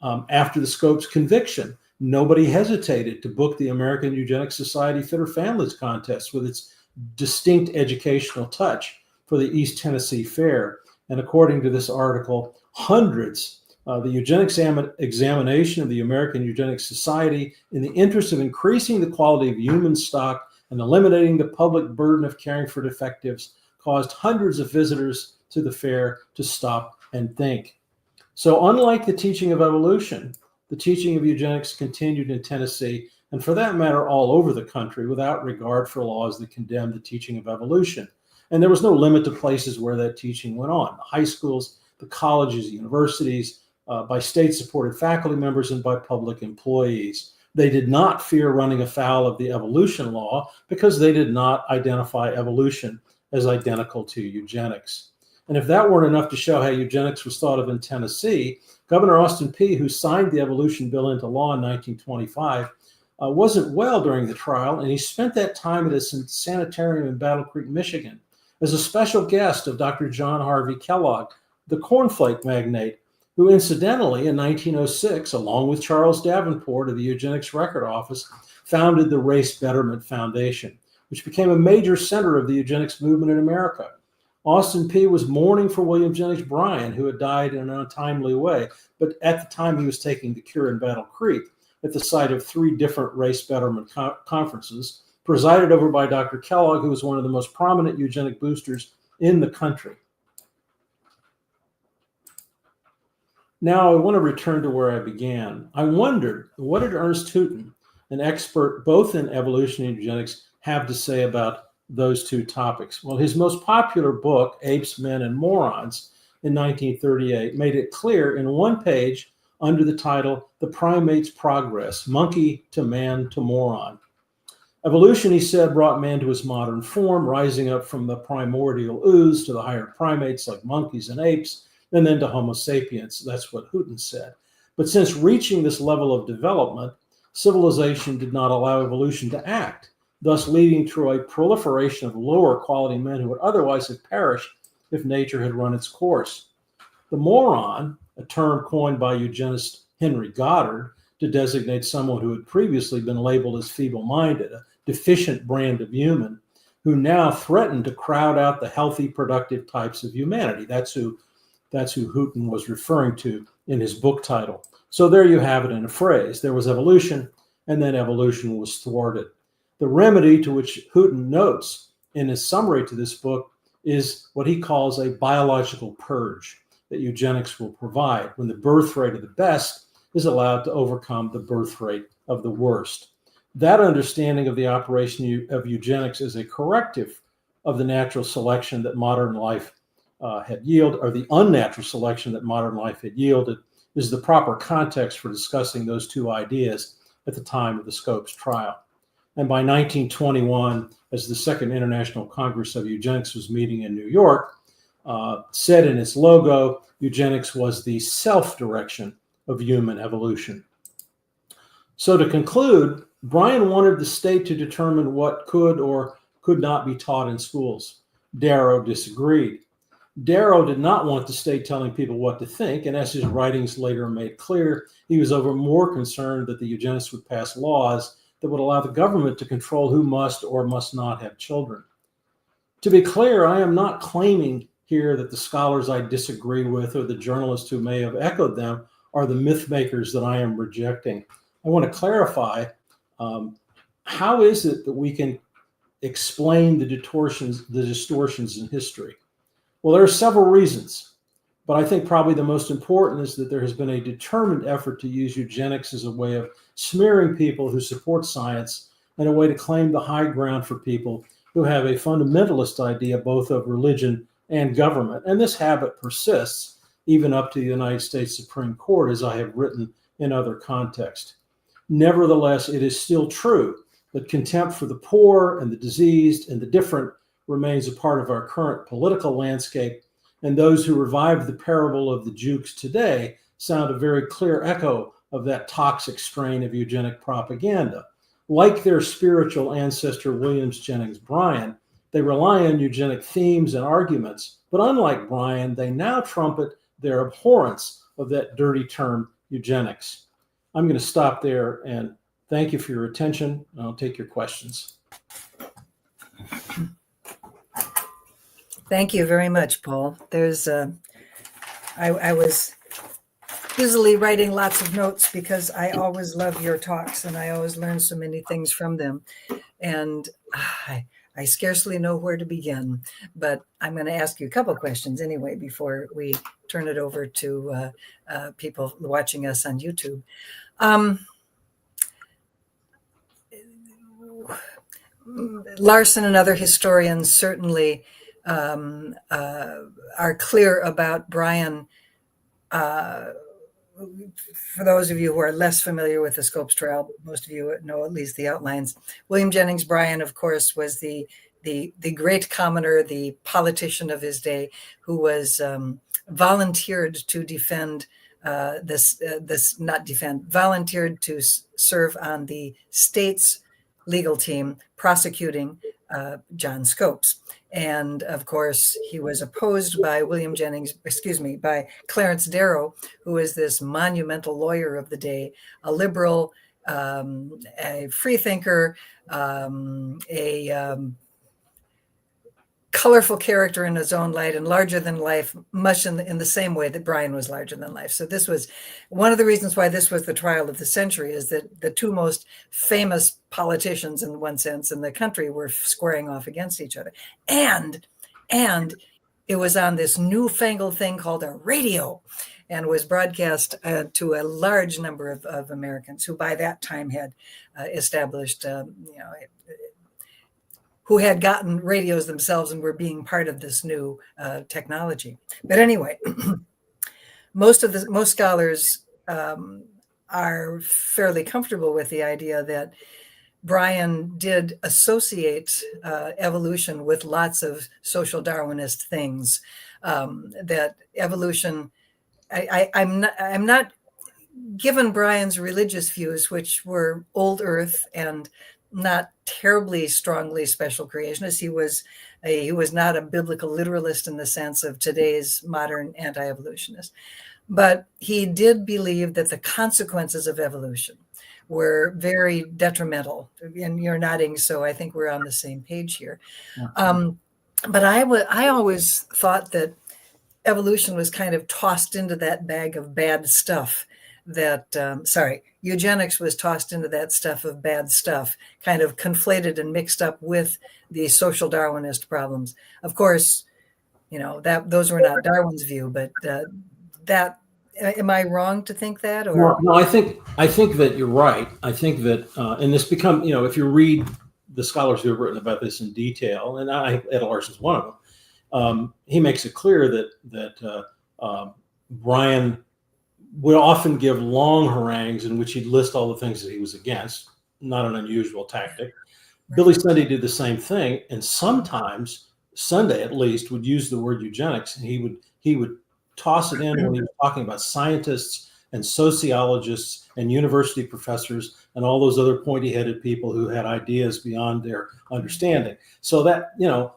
After the Scopes conviction, nobody hesitated to book the American Eugenics Society Fitter Families contest with its distinct educational touch for the East Tennessee Fair. And according to this article, hundreds, the eugenics examination of the American Eugenics Society in the interest of increasing the quality of human stock and eliminating the public burden of caring for defectives caused hundreds of visitors to the fair to stop and think. So unlike the teaching of evolution, the teaching of eugenics continued in Tennessee, and for that matter, all over the country, without regard for laws that condemned the teaching of evolution. And there was no limit to places where that teaching went on: the high schools, the colleges, the universities, by state-supported faculty members, and by public employees. They did not fear running afoul of the evolution law because they did not identify evolution as identical to eugenics. And if that weren't enough to show how eugenics was thought of in Tennessee, Governor Austin Peay, who signed the evolution bill into law in 1925, wasn't well during the trial, and he spent that time at a sanitarium in Battle Creek, Michigan, as a special guest of Dr. John Harvey Kellogg, the cornflake magnate, who incidentally in 1906, along with Charles Davenport of the Eugenics Record Office, founded the Race Betterment Foundation, which became a major center of the eugenics movement in America. Austin Peay was mourning for William Jennings Bryan, who had died in an untimely way, but at the time he was taking the cure in Battle Creek at the site of 3 different race betterment conferences, presided over by Dr. Kellogg, who was one of the most prominent eugenic boosters in the country. Now I want to return to where I began. I wondered, what did Ernst Houghton, an expert both in evolution and eugenics, have to say about those two topics? Well, his most popular book, Apes, Men, and Morons, in 1938, made it clear in one page under the title, The Primate's Progress, Monkey to Man to Moron. Evolution, he said, brought man to his modern form, rising up from the primordial ooze to the higher primates like monkeys and apes, and then to Homo sapiens. That's what Houghton said. But since reaching this level of development, civilization did not allow evolution to act, thus leading to a proliferation of lower quality men who would otherwise have perished if nature had run its course. The moron, a term coined by eugenist Henry Goddard to designate someone who had previously been labeled as feeble-minded, a deficient brand of human, who now threatened to crowd out the healthy, productive types of humanity. That's who Houghton was referring to in his book title. So there you have it in a phrase. There was evolution, and then evolution was thwarted. The remedy, to which Houghton notes in his summary to this book, is what he calls a biological purge that eugenics will provide when the birth rate of the best is allowed to overcome the birth rate of the worst. That understanding of the operation of eugenics as a corrective of the natural selection that modern life had yielded, or the unnatural selection that modern life had yielded, is the proper context for discussing those two ideas at the time of the Scopes trial. And by 1921, as the Second International Congress of Eugenics was meeting in New York, said in its logo, eugenics was the self-direction of human evolution. So to conclude, Bryan wanted the state to determine what could or could not be taught in schools. Darrow disagreed. Darrow did not want the state telling people what to think, and as his writings later made clear, he was more concerned that the eugenists would pass laws that would allow the government to control who must or must not have children. To be clear, I am not claiming here that the scholars I disagree with or the journalists who may have echoed them are the myth makers that I am rejecting. I want to clarify, how is it that we can explain the distortions in history? Well, there are several reasons, but I think probably the most important is that there has been a determined effort to use eugenics as a way of smearing people who support science and a way to claim the high ground for people who have a fundamentalist idea both of religion and government. And this habit persists even up to the United States Supreme Court, as I have written in other contexts. Nevertheless, it is still true that contempt for the poor and the diseased and the different remains a part of our current political landscape, and those who revived the parable of the Jukes today sound a very clear echo of that toxic strain of eugenic propaganda. Like their spiritual ancestor, William Jennings Bryan, they rely on eugenic themes and arguments, but unlike Bryan, they now trumpet their abhorrence of that dirty term eugenics. I'm going to stop there and thank you for your attention. I'll take your questions. Thank you very much, Paul. I was busily writing lots of notes because I always love your talks and I always learn so many things from them. And I scarcely know where to begin, but I'm going to ask you a couple of questions anyway before we turn it over to people watching us on YouTube. Larson and other historians certainly are clear about Bryan. For those of you who are less familiar with the Scopes trial, most of you know at least the outlines. William Jennings Bryan, of course, was the great commoner, the politician of his day, who was volunteered to defend volunteered to serve on the state's legal team prosecuting John Scopes. And of course, he was opposed by by Clarence Darrow, who was this monumental lawyer of the day, a liberal, a freethinker, a colorful character in his own light and larger than life, much in the same way that Bryan was larger than life. So this was one of the reasons why this was the trial of the century, is that the two most famous politicians in one sense in the country were squaring off against each other. And it was on this newfangled thing called a radio, and was broadcast to a large number of Americans who by that time had established, who had gotten radios themselves and were being part of this new technology. But anyway, most scholars are fairly comfortable with the idea that Bryan did associate evolution with lots of social Darwinist things. That evolution, I'm not given Bryan's religious views, which were old Earth and not terribly strongly special creationist. He was not a biblical literalist in the sense of today's modern anti-evolutionist, but he did believe that the consequences of evolution were very detrimental. And you're nodding, so I think we're on the same page here. But I always thought that evolution was kind of tossed into that bag of bad stuff. Eugenics was tossed into that stuff of bad stuff, kind of conflated and mixed up with the social Darwinist problems. Of course, those were not Darwin's view, but am I wrong to think that? Or no, I think that you're right. I think that, and this if you read the scholars who have written about this in detail, and Ed Larson's one of them, he makes it clear that Bryan would often give long harangues in which he'd list all the things that he was against. Not an unusual tactic. Right. Billy Sunday did the same thing, and sometimes Sunday at least would use the word eugenics, and he would toss it in when he was talking about scientists and sociologists and university professors and all those other pointy-headed people who had ideas beyond their understanding. So that,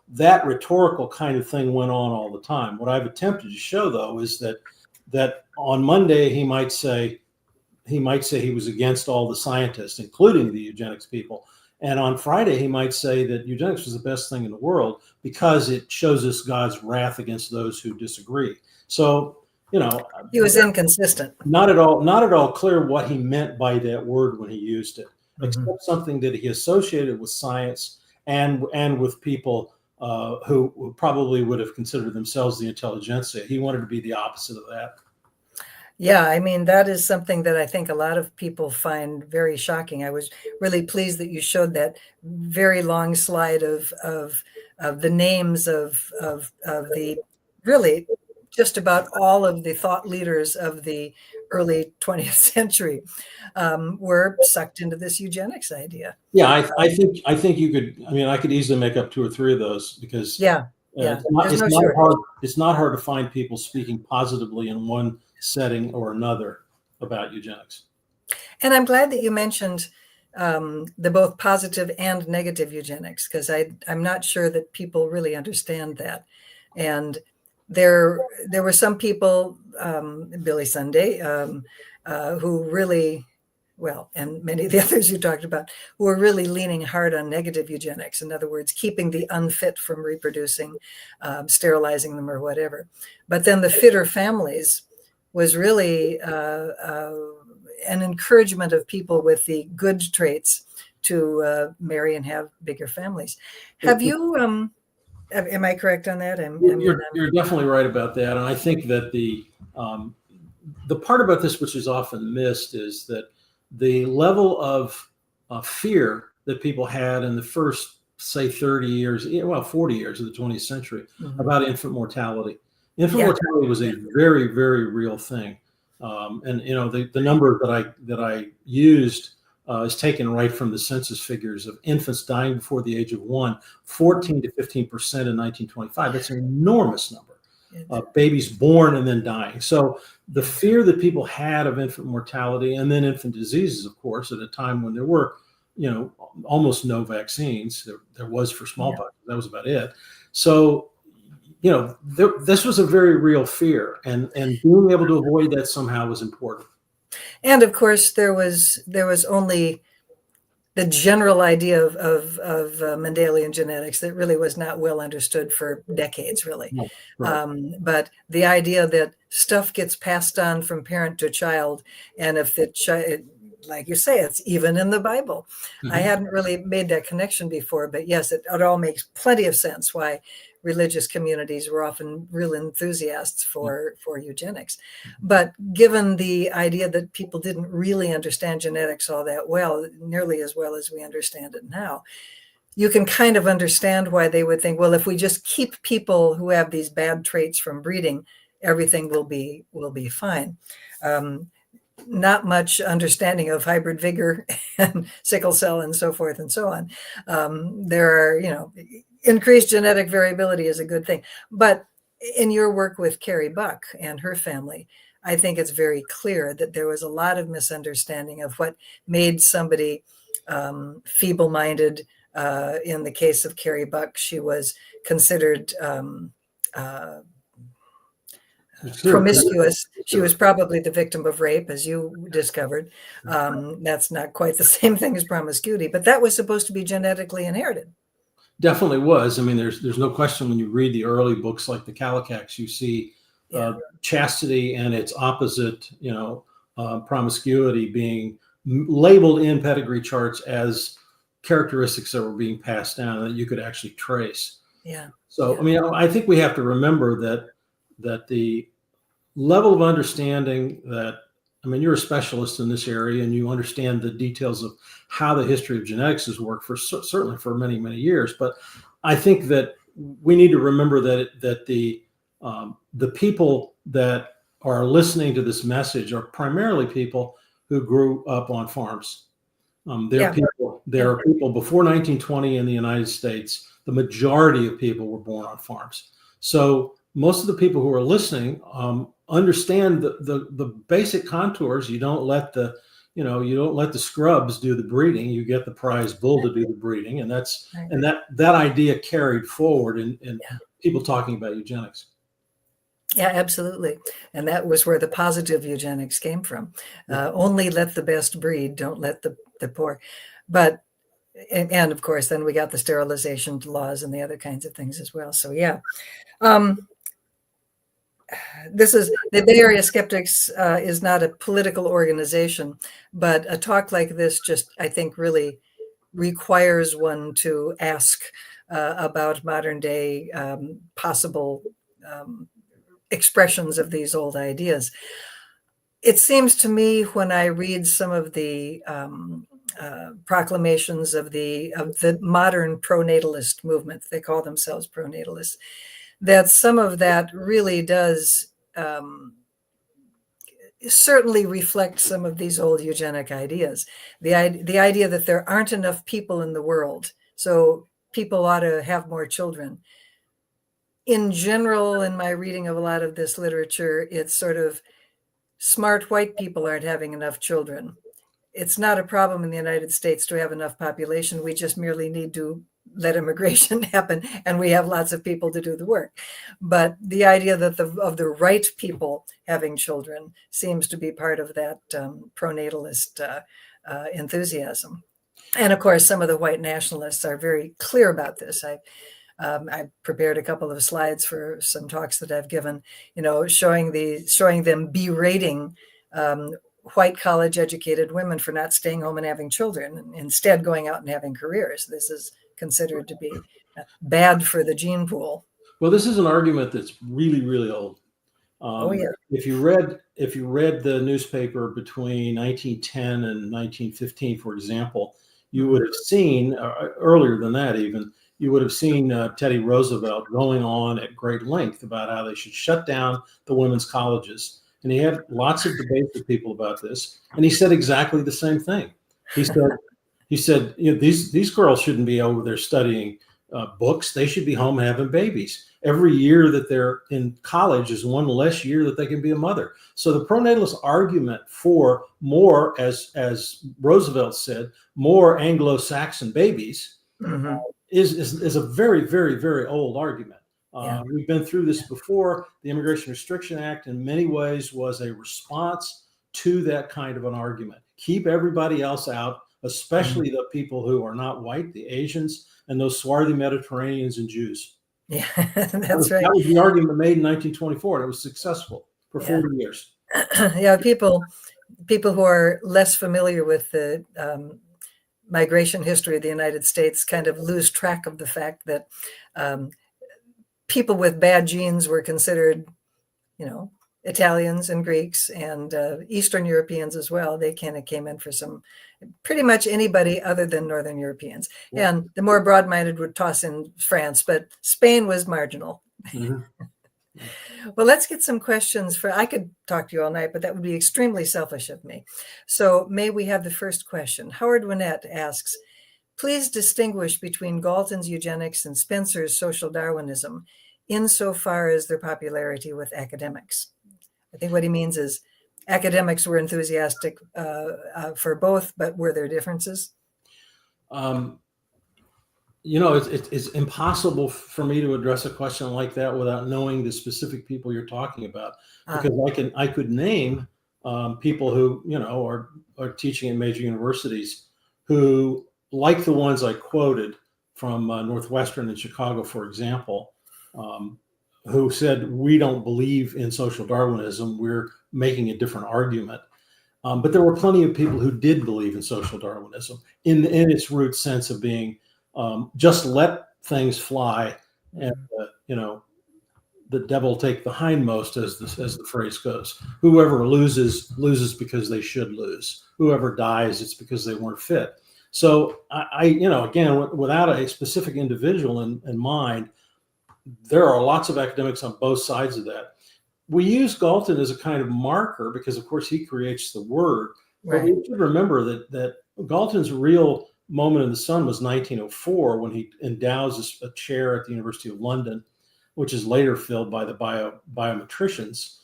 that rhetorical kind of thing went on all the time. What I've attempted to show, though, is that on Monday he might say he was against all the scientists, including the eugenics people. And on Friday, he might say that eugenics was the best thing in the world because it shows us God's wrath against those who disagree. So, he was inconsistent. Not at all clear what he meant by that word when he used it, except something that he associated with science and with people who probably would have considered themselves the intelligentsia. He wanted to be the opposite of that. Yeah, I mean, that is something that I think a lot of people find very shocking. I was really pleased that you showed that very long slide of the names of the really just about all of the thought leaders of the early 20th century were sucked into this eugenics idea. Yeah, I think you could. I mean, I could easily make up 2 or 3 of those because it's not hard to find people speaking positively in one setting or another about eugenics. And I'm glad that you mentioned the both positive and negative eugenics, because I'm not sure that people really understand that. And there were some people, Billy Sunday, who really, and many of the others you talked about, who were really leaning hard on negative eugenics. In other words, keeping the unfit from reproducing, sterilizing them or whatever. But then the fitter families was really an encouragement of people with the good traits to marry and have bigger families. Have you, am I correct on that? You're definitely right about that. And I think that the part about this, which is often missed, is that the level of fear that people had in the first, say, 30 years, 40 years of the 20th century about infant mortality. Infant mortality was a very, very real thing. And the number that I used is taken right from the census figures of infants dying before the age of 1, 14 to 15% in 1925. That's an enormous number. Babies born and then dying. So the fear that people had of infant mortality and then infant diseases, of course, at a time when there were, almost no vaccines. There was for smallpox. That was about it. So, this was a very real fear, and being able to avoid that somehow was important. And of course, there was only the general idea of Mendelian genetics that really was not well understood for decades, really. No, right. But the idea that stuff gets passed on from parent to child, and if the child, like you say, it's even in the Bible. I hadn't really made that connection before, but yes, it all makes plenty of sense why religious communities were often real enthusiasts for eugenics. But given the idea that people didn't really understand genetics all that well, nearly as well as we understand it now, you can kind of understand why they would think, well, if we just keep people who have these bad traits from breeding, everything will be fine. Not much understanding of hybrid vigor and sickle cell and so forth and so on. There are, increased genetic variability is a good thing. But in your work with Carrie Buck and her family, I think it's very clear that there was a lot of misunderstanding of what made somebody feeble-minded. In the case of Carrie Buck, she was considered promiscuous. She was probably the victim of rape, as you discovered. That's not quite the same thing as promiscuity, but that was supposed to be genetically inherited. Definitely was. I mean, there's no question when you read the early books like the Calicax, you see chastity and its opposite, promiscuity being labeled in pedigree charts as characteristics that were being passed down that you could actually trace. Yeah. So, I mean, I think we have to remember that the level of understanding that, I mean, you're a specialist in this area and you understand the details of how the history of genetics has worked certainly for many, many years. But I think that we need to remember that the people that are listening to this message are primarily people who grew up on farms. There are people before 1920 in the United States. The majority of people were born on farms. So most of the people who are listening understand the basic contours. You don't let the scrubs do the breeding. You get the prize bull to do the breeding, and that idea carried forward in people talking about eugenics. Yeah, absolutely. And that was where the positive eugenics came from. Only let the best breed, don't let the poor. But, and of course, then we got the sterilization laws and the other kinds of things as well. So, yeah. This is the Bay Area Skeptics is not a political organization, but a talk like this just, I think, really requires one to ask about modern day possible expressions of these old ideas. It seems to me when I read some of the proclamations of the modern pronatalist movement, they call themselves pronatalists, that some of that really does certainly reflect some of these old eugenic ideas. The idea that there aren't enough people in the world, so people ought to have more children. In general, in my reading of a lot of this literature, it's sort of smart white people aren't having enough children. It's not a problem in the United States to have enough population. We just merely need to let immigration happen, and we have lots of people to do the work. But the idea that of the right people having children seems to be part of that pronatalist enthusiasm. And of course, some of the white nationalists are very clear about this. I prepared a couple of slides for some talks that I've given, showing them berating white college educated women for not staying home and having children, and instead going out and having careers. This is considered to be bad for the gene pool. Well, this is an argument that's really, really old. If you read the newspaper between 1910 and 1915, for example, you would have seen, earlier than that even, you would have seen Teddy Roosevelt going on at great length about how they should shut down the women's colleges. And he had lots of debates with people about this. And he said exactly the same thing. He said, these girls shouldn't be over there studying books. They should be home having babies. Every year that they're in college is one less year that they can be a mother. So the pronatalist argument for more, as Roosevelt said, more Anglo-Saxon babies is a very, very, very old argument. We've been through this before. The Immigration Restriction Act in many ways was a response to that kind of an argument. Keep everybody else out, especially the people who are not white, the Asians, and those swarthy Mediterraneans and Jews. Yeah, that's right. That was the argument made in 1924, and it was successful for 40 years. Yeah, people who are less familiar with the migration history of the United States kind of lose track of the fact that people with bad genes were considered, Italians and Greeks and Eastern Europeans as well. They kind of came in for pretty much anybody other than Northern Europeans. Yeah. And the more broad-minded would toss in France, but Spain was marginal. Mm-hmm. Well, let's get some questions I could talk to you all night, but that would be extremely selfish of me. So may we have the first question? Howard Winnett asks, please distinguish between Galton's eugenics and Spencer's social Darwinism insofar as their popularity with academics. I think what he means is academics were enthusiastic for both, but were there differences? It's impossible for me to address a question like that without knowing the specific people you're talking about, because I could name people who are teaching in major universities who, like the ones I quoted from Northwestern and Chicago, for example, who said, we don't believe in social Darwinism, we're making a different argument. But there were plenty of people who did believe in social Darwinism in its root sense of being just let things fly, and the devil take the hindmost, as the phrase goes. Whoever loses because they should lose. Whoever dies, it's because they weren't fit. So again, without a specific individual in mind, there are lots of academics on both sides of that. We use Galton as a kind of marker because, of course, he creates the word. Right. But we should remember that Galton's real moment in the sun was 1904, when he endows a chair at the University of London. which is later filled by the biometricians,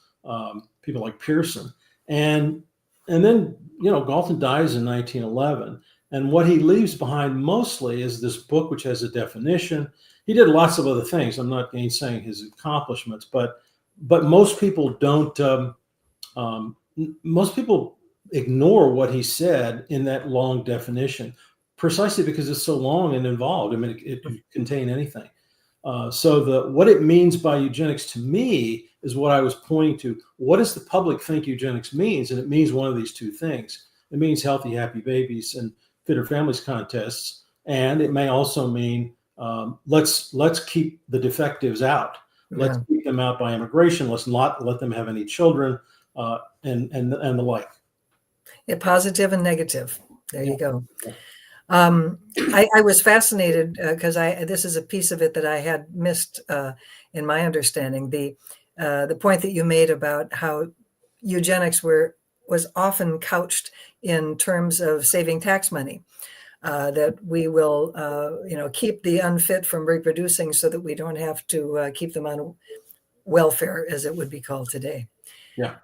people like Pearson. And then, Galton dies in 1911. And what he leaves behind mostly is this book, which has a definition. He did lots of other things. I'm not gainsaying his accomplishments, but most people don't. Most people ignore what he said in that long definition, precisely because it's so long and involved. I mean, it could contain anything. So what it means by eugenics to me is what I was pointing to. What does the public think eugenics means? And it means one of these two things. It means healthy, happy babies and fitter families contests. And it may also mean let's keep the defectives out. Let's keep them out by immigration. Let's not let them have any children, and the like. Yeah, positive and negative. There you go. I was fascinated because this is a piece of it that I had missed in my understanding. The point that you made about how eugenics was often couched in terms of saving tax money. That we will, keep the unfit from reproducing so that we don't have to keep them on welfare, as it would be called today. Yeah.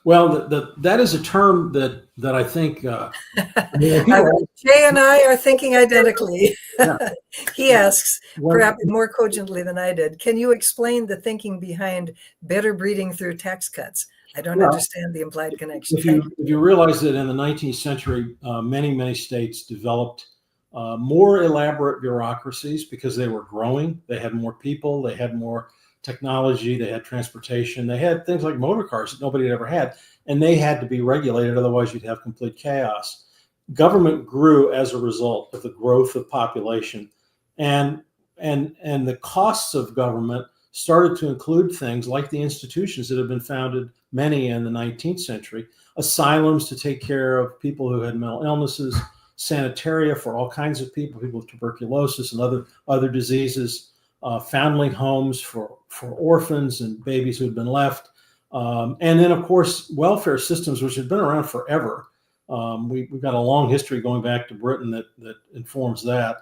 Well, that is a term that I think Jay and I are thinking identically. Yeah. He asks, perhaps more cogently than I did, can you explain the thinking behind better breeding through tax cuts? I don't understand the implied connection. If you realize that in the 19th century, many states developed more elaborate bureaucracies because they were growing. They had more people. They had more technology. They had transportation. They had things like motor cars that nobody had ever had, and they had to be regulated. Otherwise, you'd have complete chaos. Government grew as a result of the growth of population, and the costs of government started to include things like the institutions that have been founded, many in the 19th century, asylums to take care of people who had mental illnesses, sanitaria for all kinds of people with tuberculosis and other diseases, foundling homes for orphans and babies who had been left, and then, of course, welfare systems, which had been around forever. We've got a long history going back to Britain that informs that.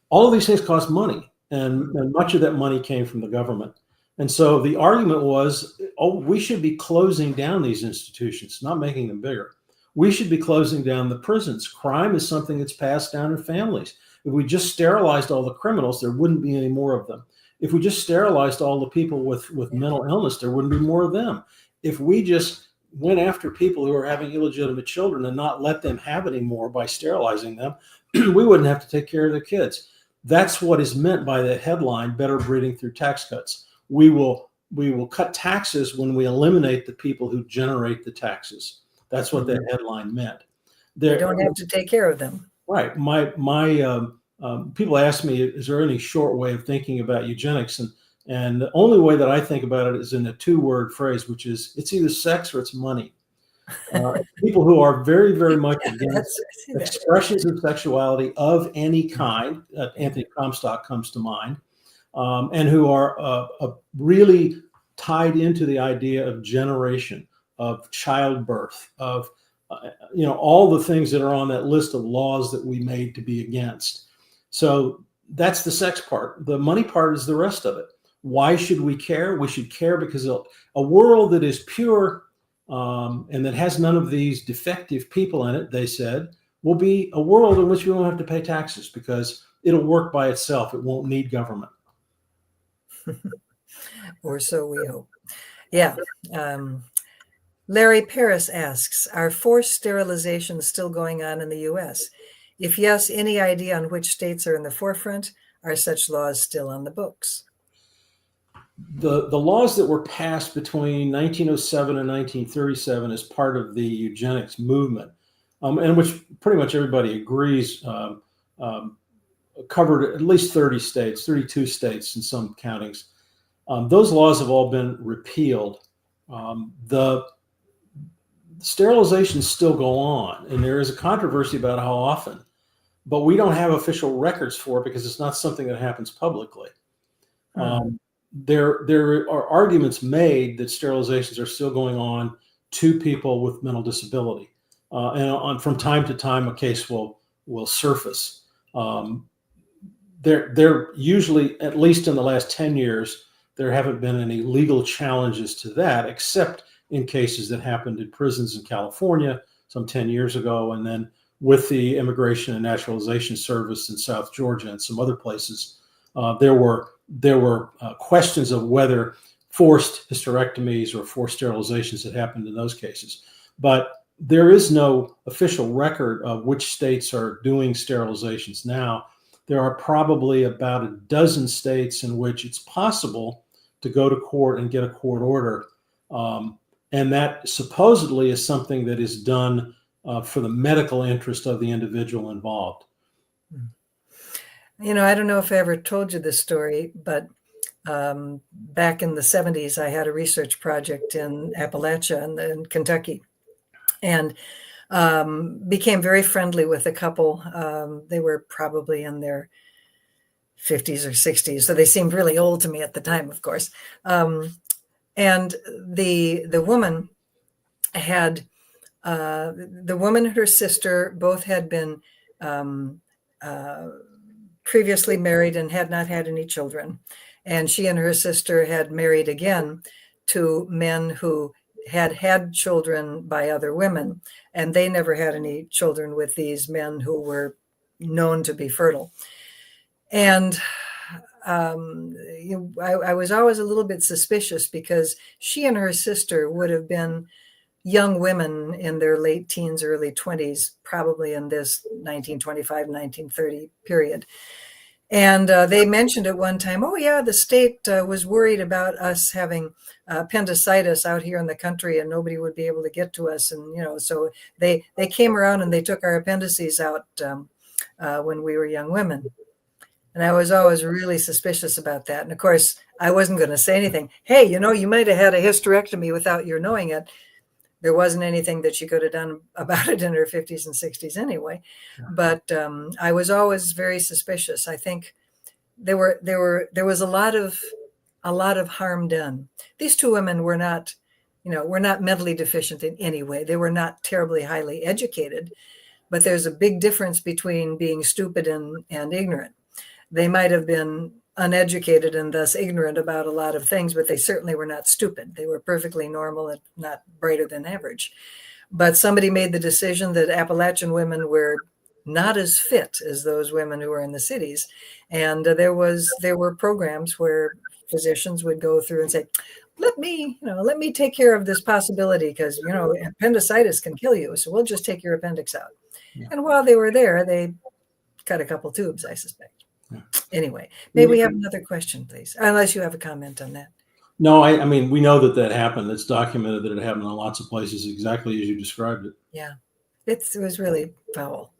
All of these things cost money. And much of that money came from the government. And so the argument was, we should be closing down these institutions, not making them bigger. We should be closing down the prisons. Crime is something that's passed down in families. If we just sterilized all the criminals, there wouldn't be any more of them. If we just sterilized all the people with mental illness, there wouldn't be more of them. If we just went after people who are having illegitimate children and not let them have any more by sterilizing them, we wouldn't have to take care of their kids. That's what is meant by the headline, better breeding through tax cuts. We will cut taxes when we eliminate the people who generate the taxes. That's what that headline meant. They don't have to take care of them. Right. My people ask me, is there any short way of thinking about eugenics? And the only way that I think about it is in a two-word phrase, which is it's either sex or it's money. People who are very, very much against expressions of sexuality of any kind, Anthony Comstock comes to mind, and who are really tied into the idea of generation, of childbirth, of all the things that are on that list of laws that we made to be against. So that's the sex part. The money part is the rest of it. Why should we care? We should care because a world that is pure and that has none of these defective people in it, they said, will be a world in which we won't have to pay taxes because it'll work by itself. It won't need government. Or so we hope. Yeah. Larry Paris asks, are forced sterilizations still going on in the U.S.? If yes, any idea on which states are in the forefront? Are such laws still on the books? The laws that were passed between 1907 and 1937 as part of the eugenics movement, and which pretty much everybody agrees covered at least 32 states in some countings. Those laws have all been repealed. The sterilizations still go on, and there is a controversy about how often, but we don't have official records for it because it's not something that happens publicly. There are arguments made that sterilizations are still going on to people with mental disability, and from time to time a case will surface. There usually, at least in the last 10 years, there haven't been any legal challenges to that, except in cases that happened in prisons in California some 10 years ago, and then with the Immigration and Naturalization Service in South Georgia and some other places, there were questions of whether forced hysterectomies or forced sterilizations had happened in those cases. But there is no official record of which states are doing sterilizations now. There are probably about a dozen states in which it's possible to go to court and get a court order. And that supposedly is something that is done for the medical interest of the individual involved. You know, I don't know if I ever told you this story, but back in the 70s, I had a research project in Appalachia in Kentucky, and became very friendly with a couple. They were probably in their 50s or 60s, so they seemed really old to me at the time, of course. And the woman had the woman and her sister both had been previously married and had not had any children. And she and her sister had married again to men who had had children by other women, and they never had any children with these men who were known to be fertile. And I was always a little bit suspicious, because she and her sister would have been young women in their late teens, early 20s, probably in this 1925, 1930 period. And they mentioned at one time, oh yeah, the state was worried about us having appendicitis out here in the country, and nobody would be able to get to us. And, you know, so they came around and they took our appendices out when we were young women. And I was always really suspicious about that. And of course, I wasn't going to say anything. Hey, you know, you might have had a hysterectomy without your knowing it. There wasn't anything that she could have done about it in her 50s and 60s anyway. But I was always very suspicious. I think there was a lot of harm done. These two women were not, were not mentally deficient in any way. They were not terribly highly educated, but there's a big difference between being stupid and ignorant. They might have been uneducated and thus ignorant about a lot of things, but they certainly were not stupid. They were perfectly normal and not brighter than average. But somebody made the decision that Appalachian women were not as fit as those women who were in the cities. And there were programs where physicians would go through and say, let me take care of this possibility, because, appendicitis can kill you. So we'll just take your appendix out. Yeah. And while they were there, they cut a couple tubes, I suspect. Yeah. Anyway, may we have another question, please? Unless you have a comment on that. No, I mean, we know that happened. It's documented that it happened in lots of places, exactly as you described it. Yeah, it was really foul.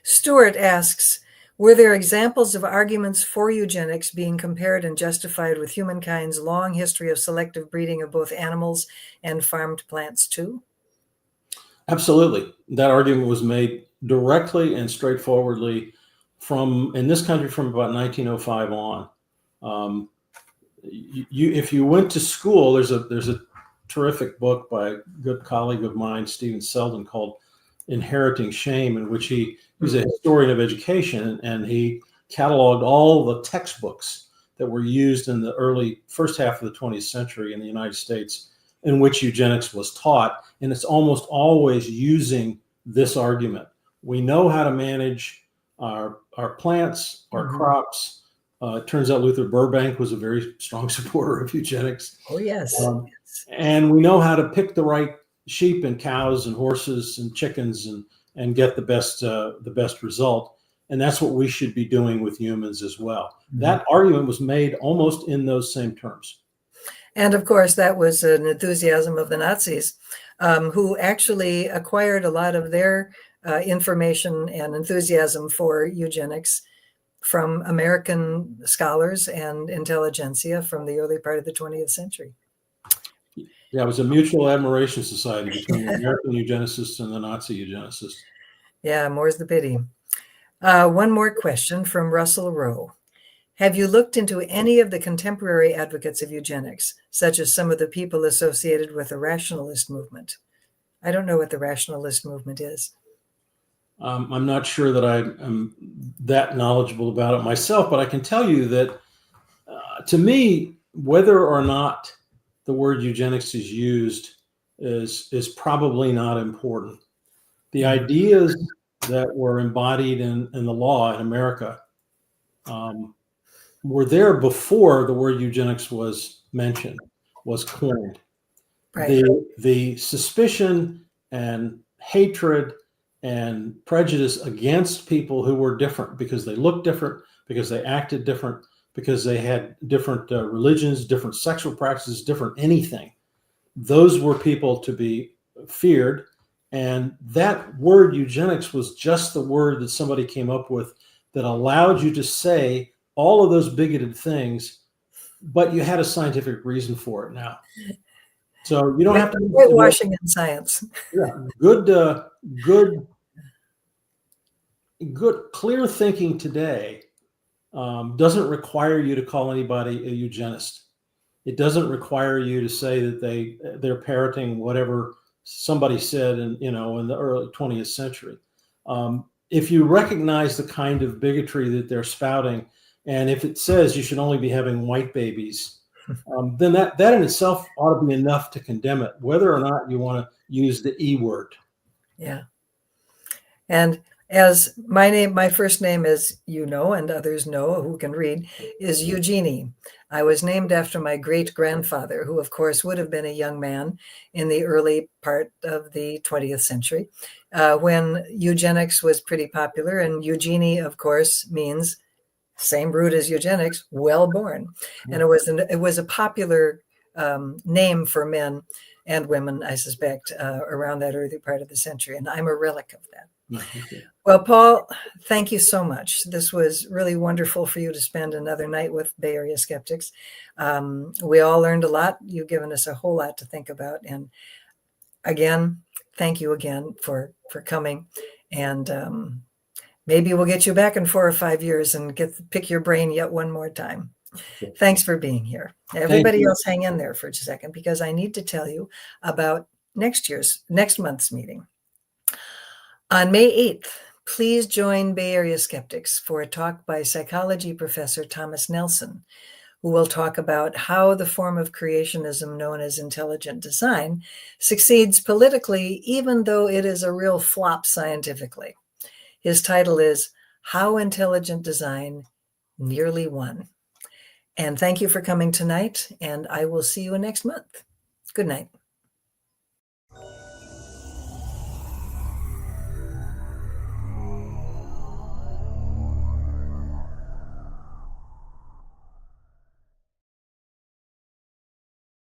Stuart asks, were there examples of arguments for eugenics being compared and justified with humankind's long history of selective breeding of both animals and farmed plants too? Absolutely. That argument was made directly and straightforwardly in this country from about 1905 on. If you went to school, there's a terrific book by a good colleague of mine, Stephen Selden, called Inheriting Shame, in which he's a historian of education, and he cataloged all the textbooks that were used in the early first half of the 20th century in the United States in which eugenics was taught. And it's almost always using this argument. We know how to manage our plants, our crops. It turns out Luther Burbank was a very strong supporter of eugenics. Oh, yes. And we know how to pick the right sheep and cows and horses and chickens and get the best result. And that's what we should be doing with humans as well. Mm-hmm. That argument was made almost in those same terms. And of course, that was an enthusiasm of the Nazis, who actually acquired a lot of their information and enthusiasm for eugenics from American scholars and intelligentsia from the early part of the 20th century. Yeah, it was a mutual admiration society between the American eugenicists and the Nazi eugenicists. Yeah, more's the pity. One more question from Russell Rowe. Have you looked into any of the contemporary advocates of eugenics, such as some of the people associated with the rationalist movement? I don't know what the rationalist movement is. I'm not sure that I am that knowledgeable about it myself, but I can tell you that to me, whether or not the word eugenics is used is probably not important. The ideas that were embodied in the law in America were there before the word eugenics was mentioned, was coined. Right. The suspicion and hatred and prejudice against people who were different because they looked different, because they acted different, because they had different religions, different sexual practices, different anything. Those were people to be feared. And that word eugenics was just the word that somebody came up with that allowed you to say all of those bigoted things, but you had a scientific reason for it now. So you don't have to whitewashing in science. Yeah, good, clear thinking today doesn't require you to call anybody a eugenist. It doesn't require you to say that they're parroting whatever somebody said in the early 20th century. If you recognize the kind of bigotry that they're spouting, and if it says you should only be having white babies, then that in itself ought to be enough to condemn it, whether or not you want to use the E word. Yeah. And as my first name, as you know, and others know who can read, is Eugenie. I was named after my great-grandfather, who, of course, would have been a young man in the early part of the 20th century, when eugenics was pretty popular. And Eugenie, of course, means same root as eugenics, well born. And it was a popular name for men and women, I suspect, around that early part of the century. And I'm a relic of that. Well, Paul, thank you so much. This was really wonderful for you to spend another night with Bay Area skeptics. We all learned a lot. You've given us a whole lot to think about. And again, thank you again for coming. And maybe we'll get you back in 4 or 5 years and pick your brain yet one more time. Thanks for being here. Everybody else hang in there for a second, because I need to tell you about next month's meeting. On May 8th, please join Bay Area skeptics for a talk by psychology professor Thomas Nelson, who will talk about how the form of creationism known as intelligent design succeeds politically, even though it is a real flop scientifically. His title is How Intelligent Design Nearly Won. And thank you for coming tonight, and I will see you next month. Good night.